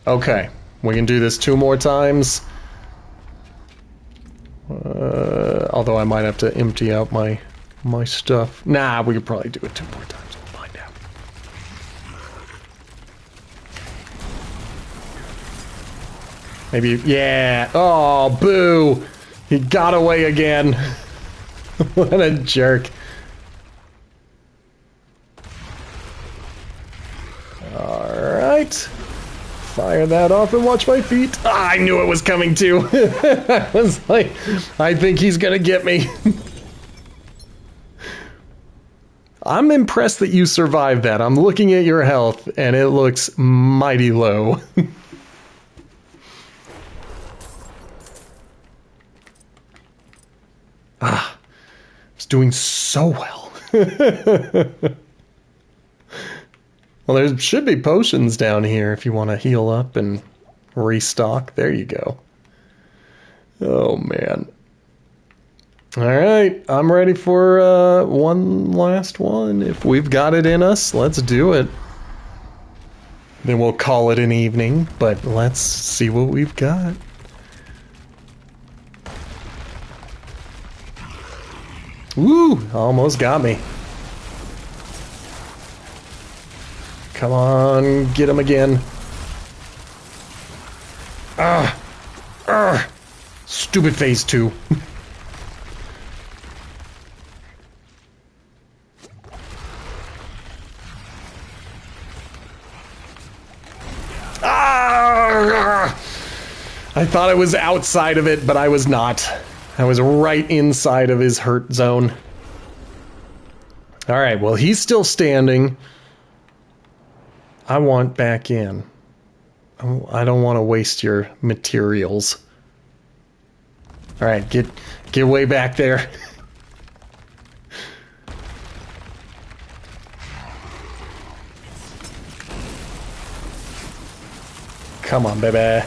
Speaker 1: Okay, we can do this 2 more times. Although I might have to empty out my stuff. Nah, we could probably do it 2 more times. We'll find out. Maybe, yeah. Oh, boo. He got away again. What a jerk. Alright. Fire that off and watch my feet. Ah, I knew it was coming too. I was like, I think he's gonna get me. I'm impressed that you survived that. I'm looking at your health and it looks mighty low. Ah, it's doing so well. Well, there should be potions down here if you want to heal up and restock. There you go. Oh, man. All right, I'm ready for one last one. If we've got it in us, let's do it. Then we'll call it an evening, but let's see what we've got. Woo! Almost got me. Come on, get him again. Stupid phase 2. I thought I was outside of it, but I was not. I was right inside of his hurt zone. All right, well, he's still standing. I want back in. I don't want to waste your materials. All right, get way back there. Come on, baby.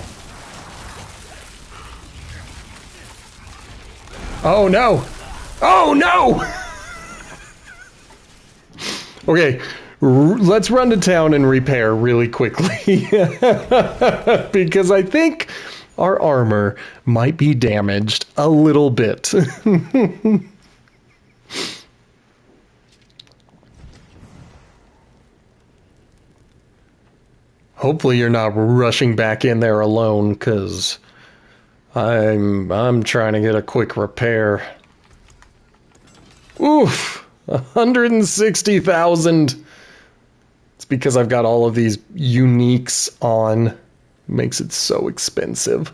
Speaker 1: Oh, no. Oh, no! Okay, let's run to town and repair really quickly. Because I think our armor might be damaged a little bit. Hopefully you're not rushing back in there alone, because I'm trying to get a quick repair. Oof! 160,000. It's because I've got all of these uniques on. Makes it so expensive.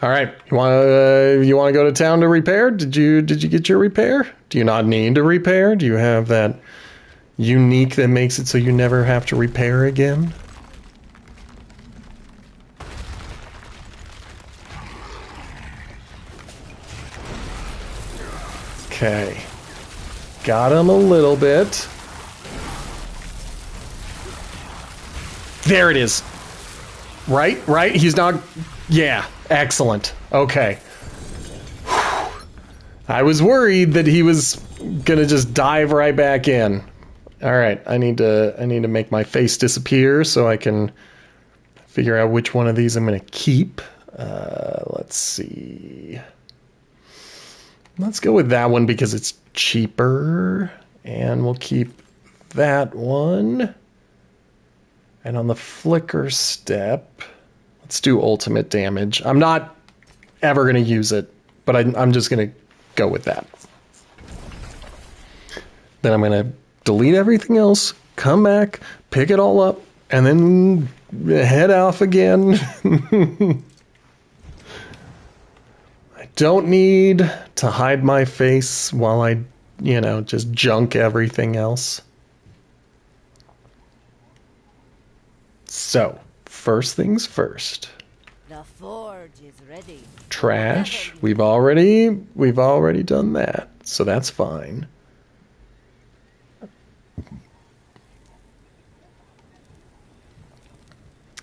Speaker 1: All right, you want to go to town to repair? Did you get your repair? Do you not need to repair? Do you have that unique that makes it so you never have to repair again? Okay. Got him a little bit. There it is. Right? He's not... Yeah, excellent. Okay. I was worried that he was gonna just dive right back in. All right, I need to make my face disappear so I can figure out which one of these I'm gonna keep. Let's see. Let's go with that one because it's cheaper, and we'll keep that one. And on the flicker step, let's do ultimate damage. I'm not ever going to use it, but I'm just going to go with that. Then I'm going to delete everything else, come back, pick it all up, and then head off again. I don't need to hide my face while I, just junk everything else. So, first things first.
Speaker 3: The forge is ready.
Speaker 1: Trash. We've already done that, so that's fine.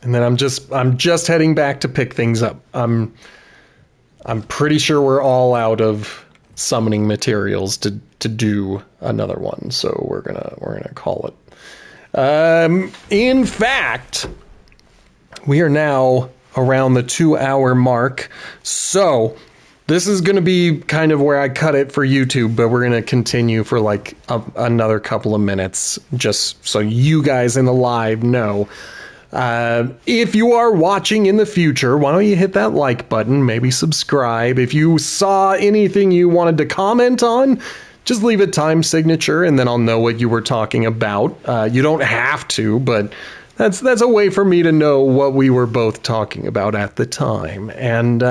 Speaker 1: And then I'm just heading back to pick things up. I'm pretty sure we're all out of summoning materials to do another one, so we're gonna call it. In fact, we are now around the 2-hour mark, so this is going to be kind of where I cut it for YouTube, but we're going to continue for like another couple of minutes, just so you guys in the live know. If you are watching in the future, why don't you hit that like button, maybe subscribe. If you saw anything you wanted to comment on, just leave a time signature and then I'll know what you were talking about. You don't have to, but that's a way for me to know what we were both talking about at the time. And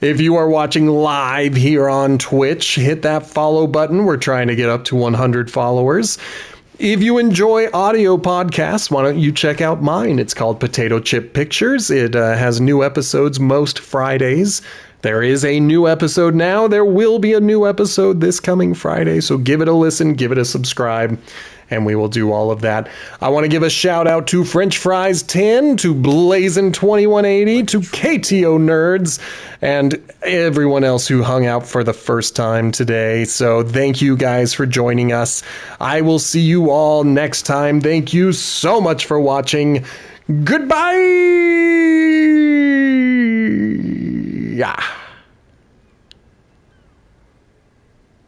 Speaker 1: if you are watching live here on Twitch, hit that follow button. We're trying to get up to 100 followers. If you enjoy audio podcasts, why don't you check out mine? It's called Potato Chip Pictures. It has new episodes most Fridays. There is a new episode now. There will be a new episode this coming Friday, so give it a listen, give it a subscribe, and we will do all of that. I want to give a shout out to French Fries 10, to Blazin 2180, to KTO Nerds, and everyone else who hung out for the first time today. So thank you guys for joining us. I will see you all next time. Thank you so much for watching. Goodbye! Yeah.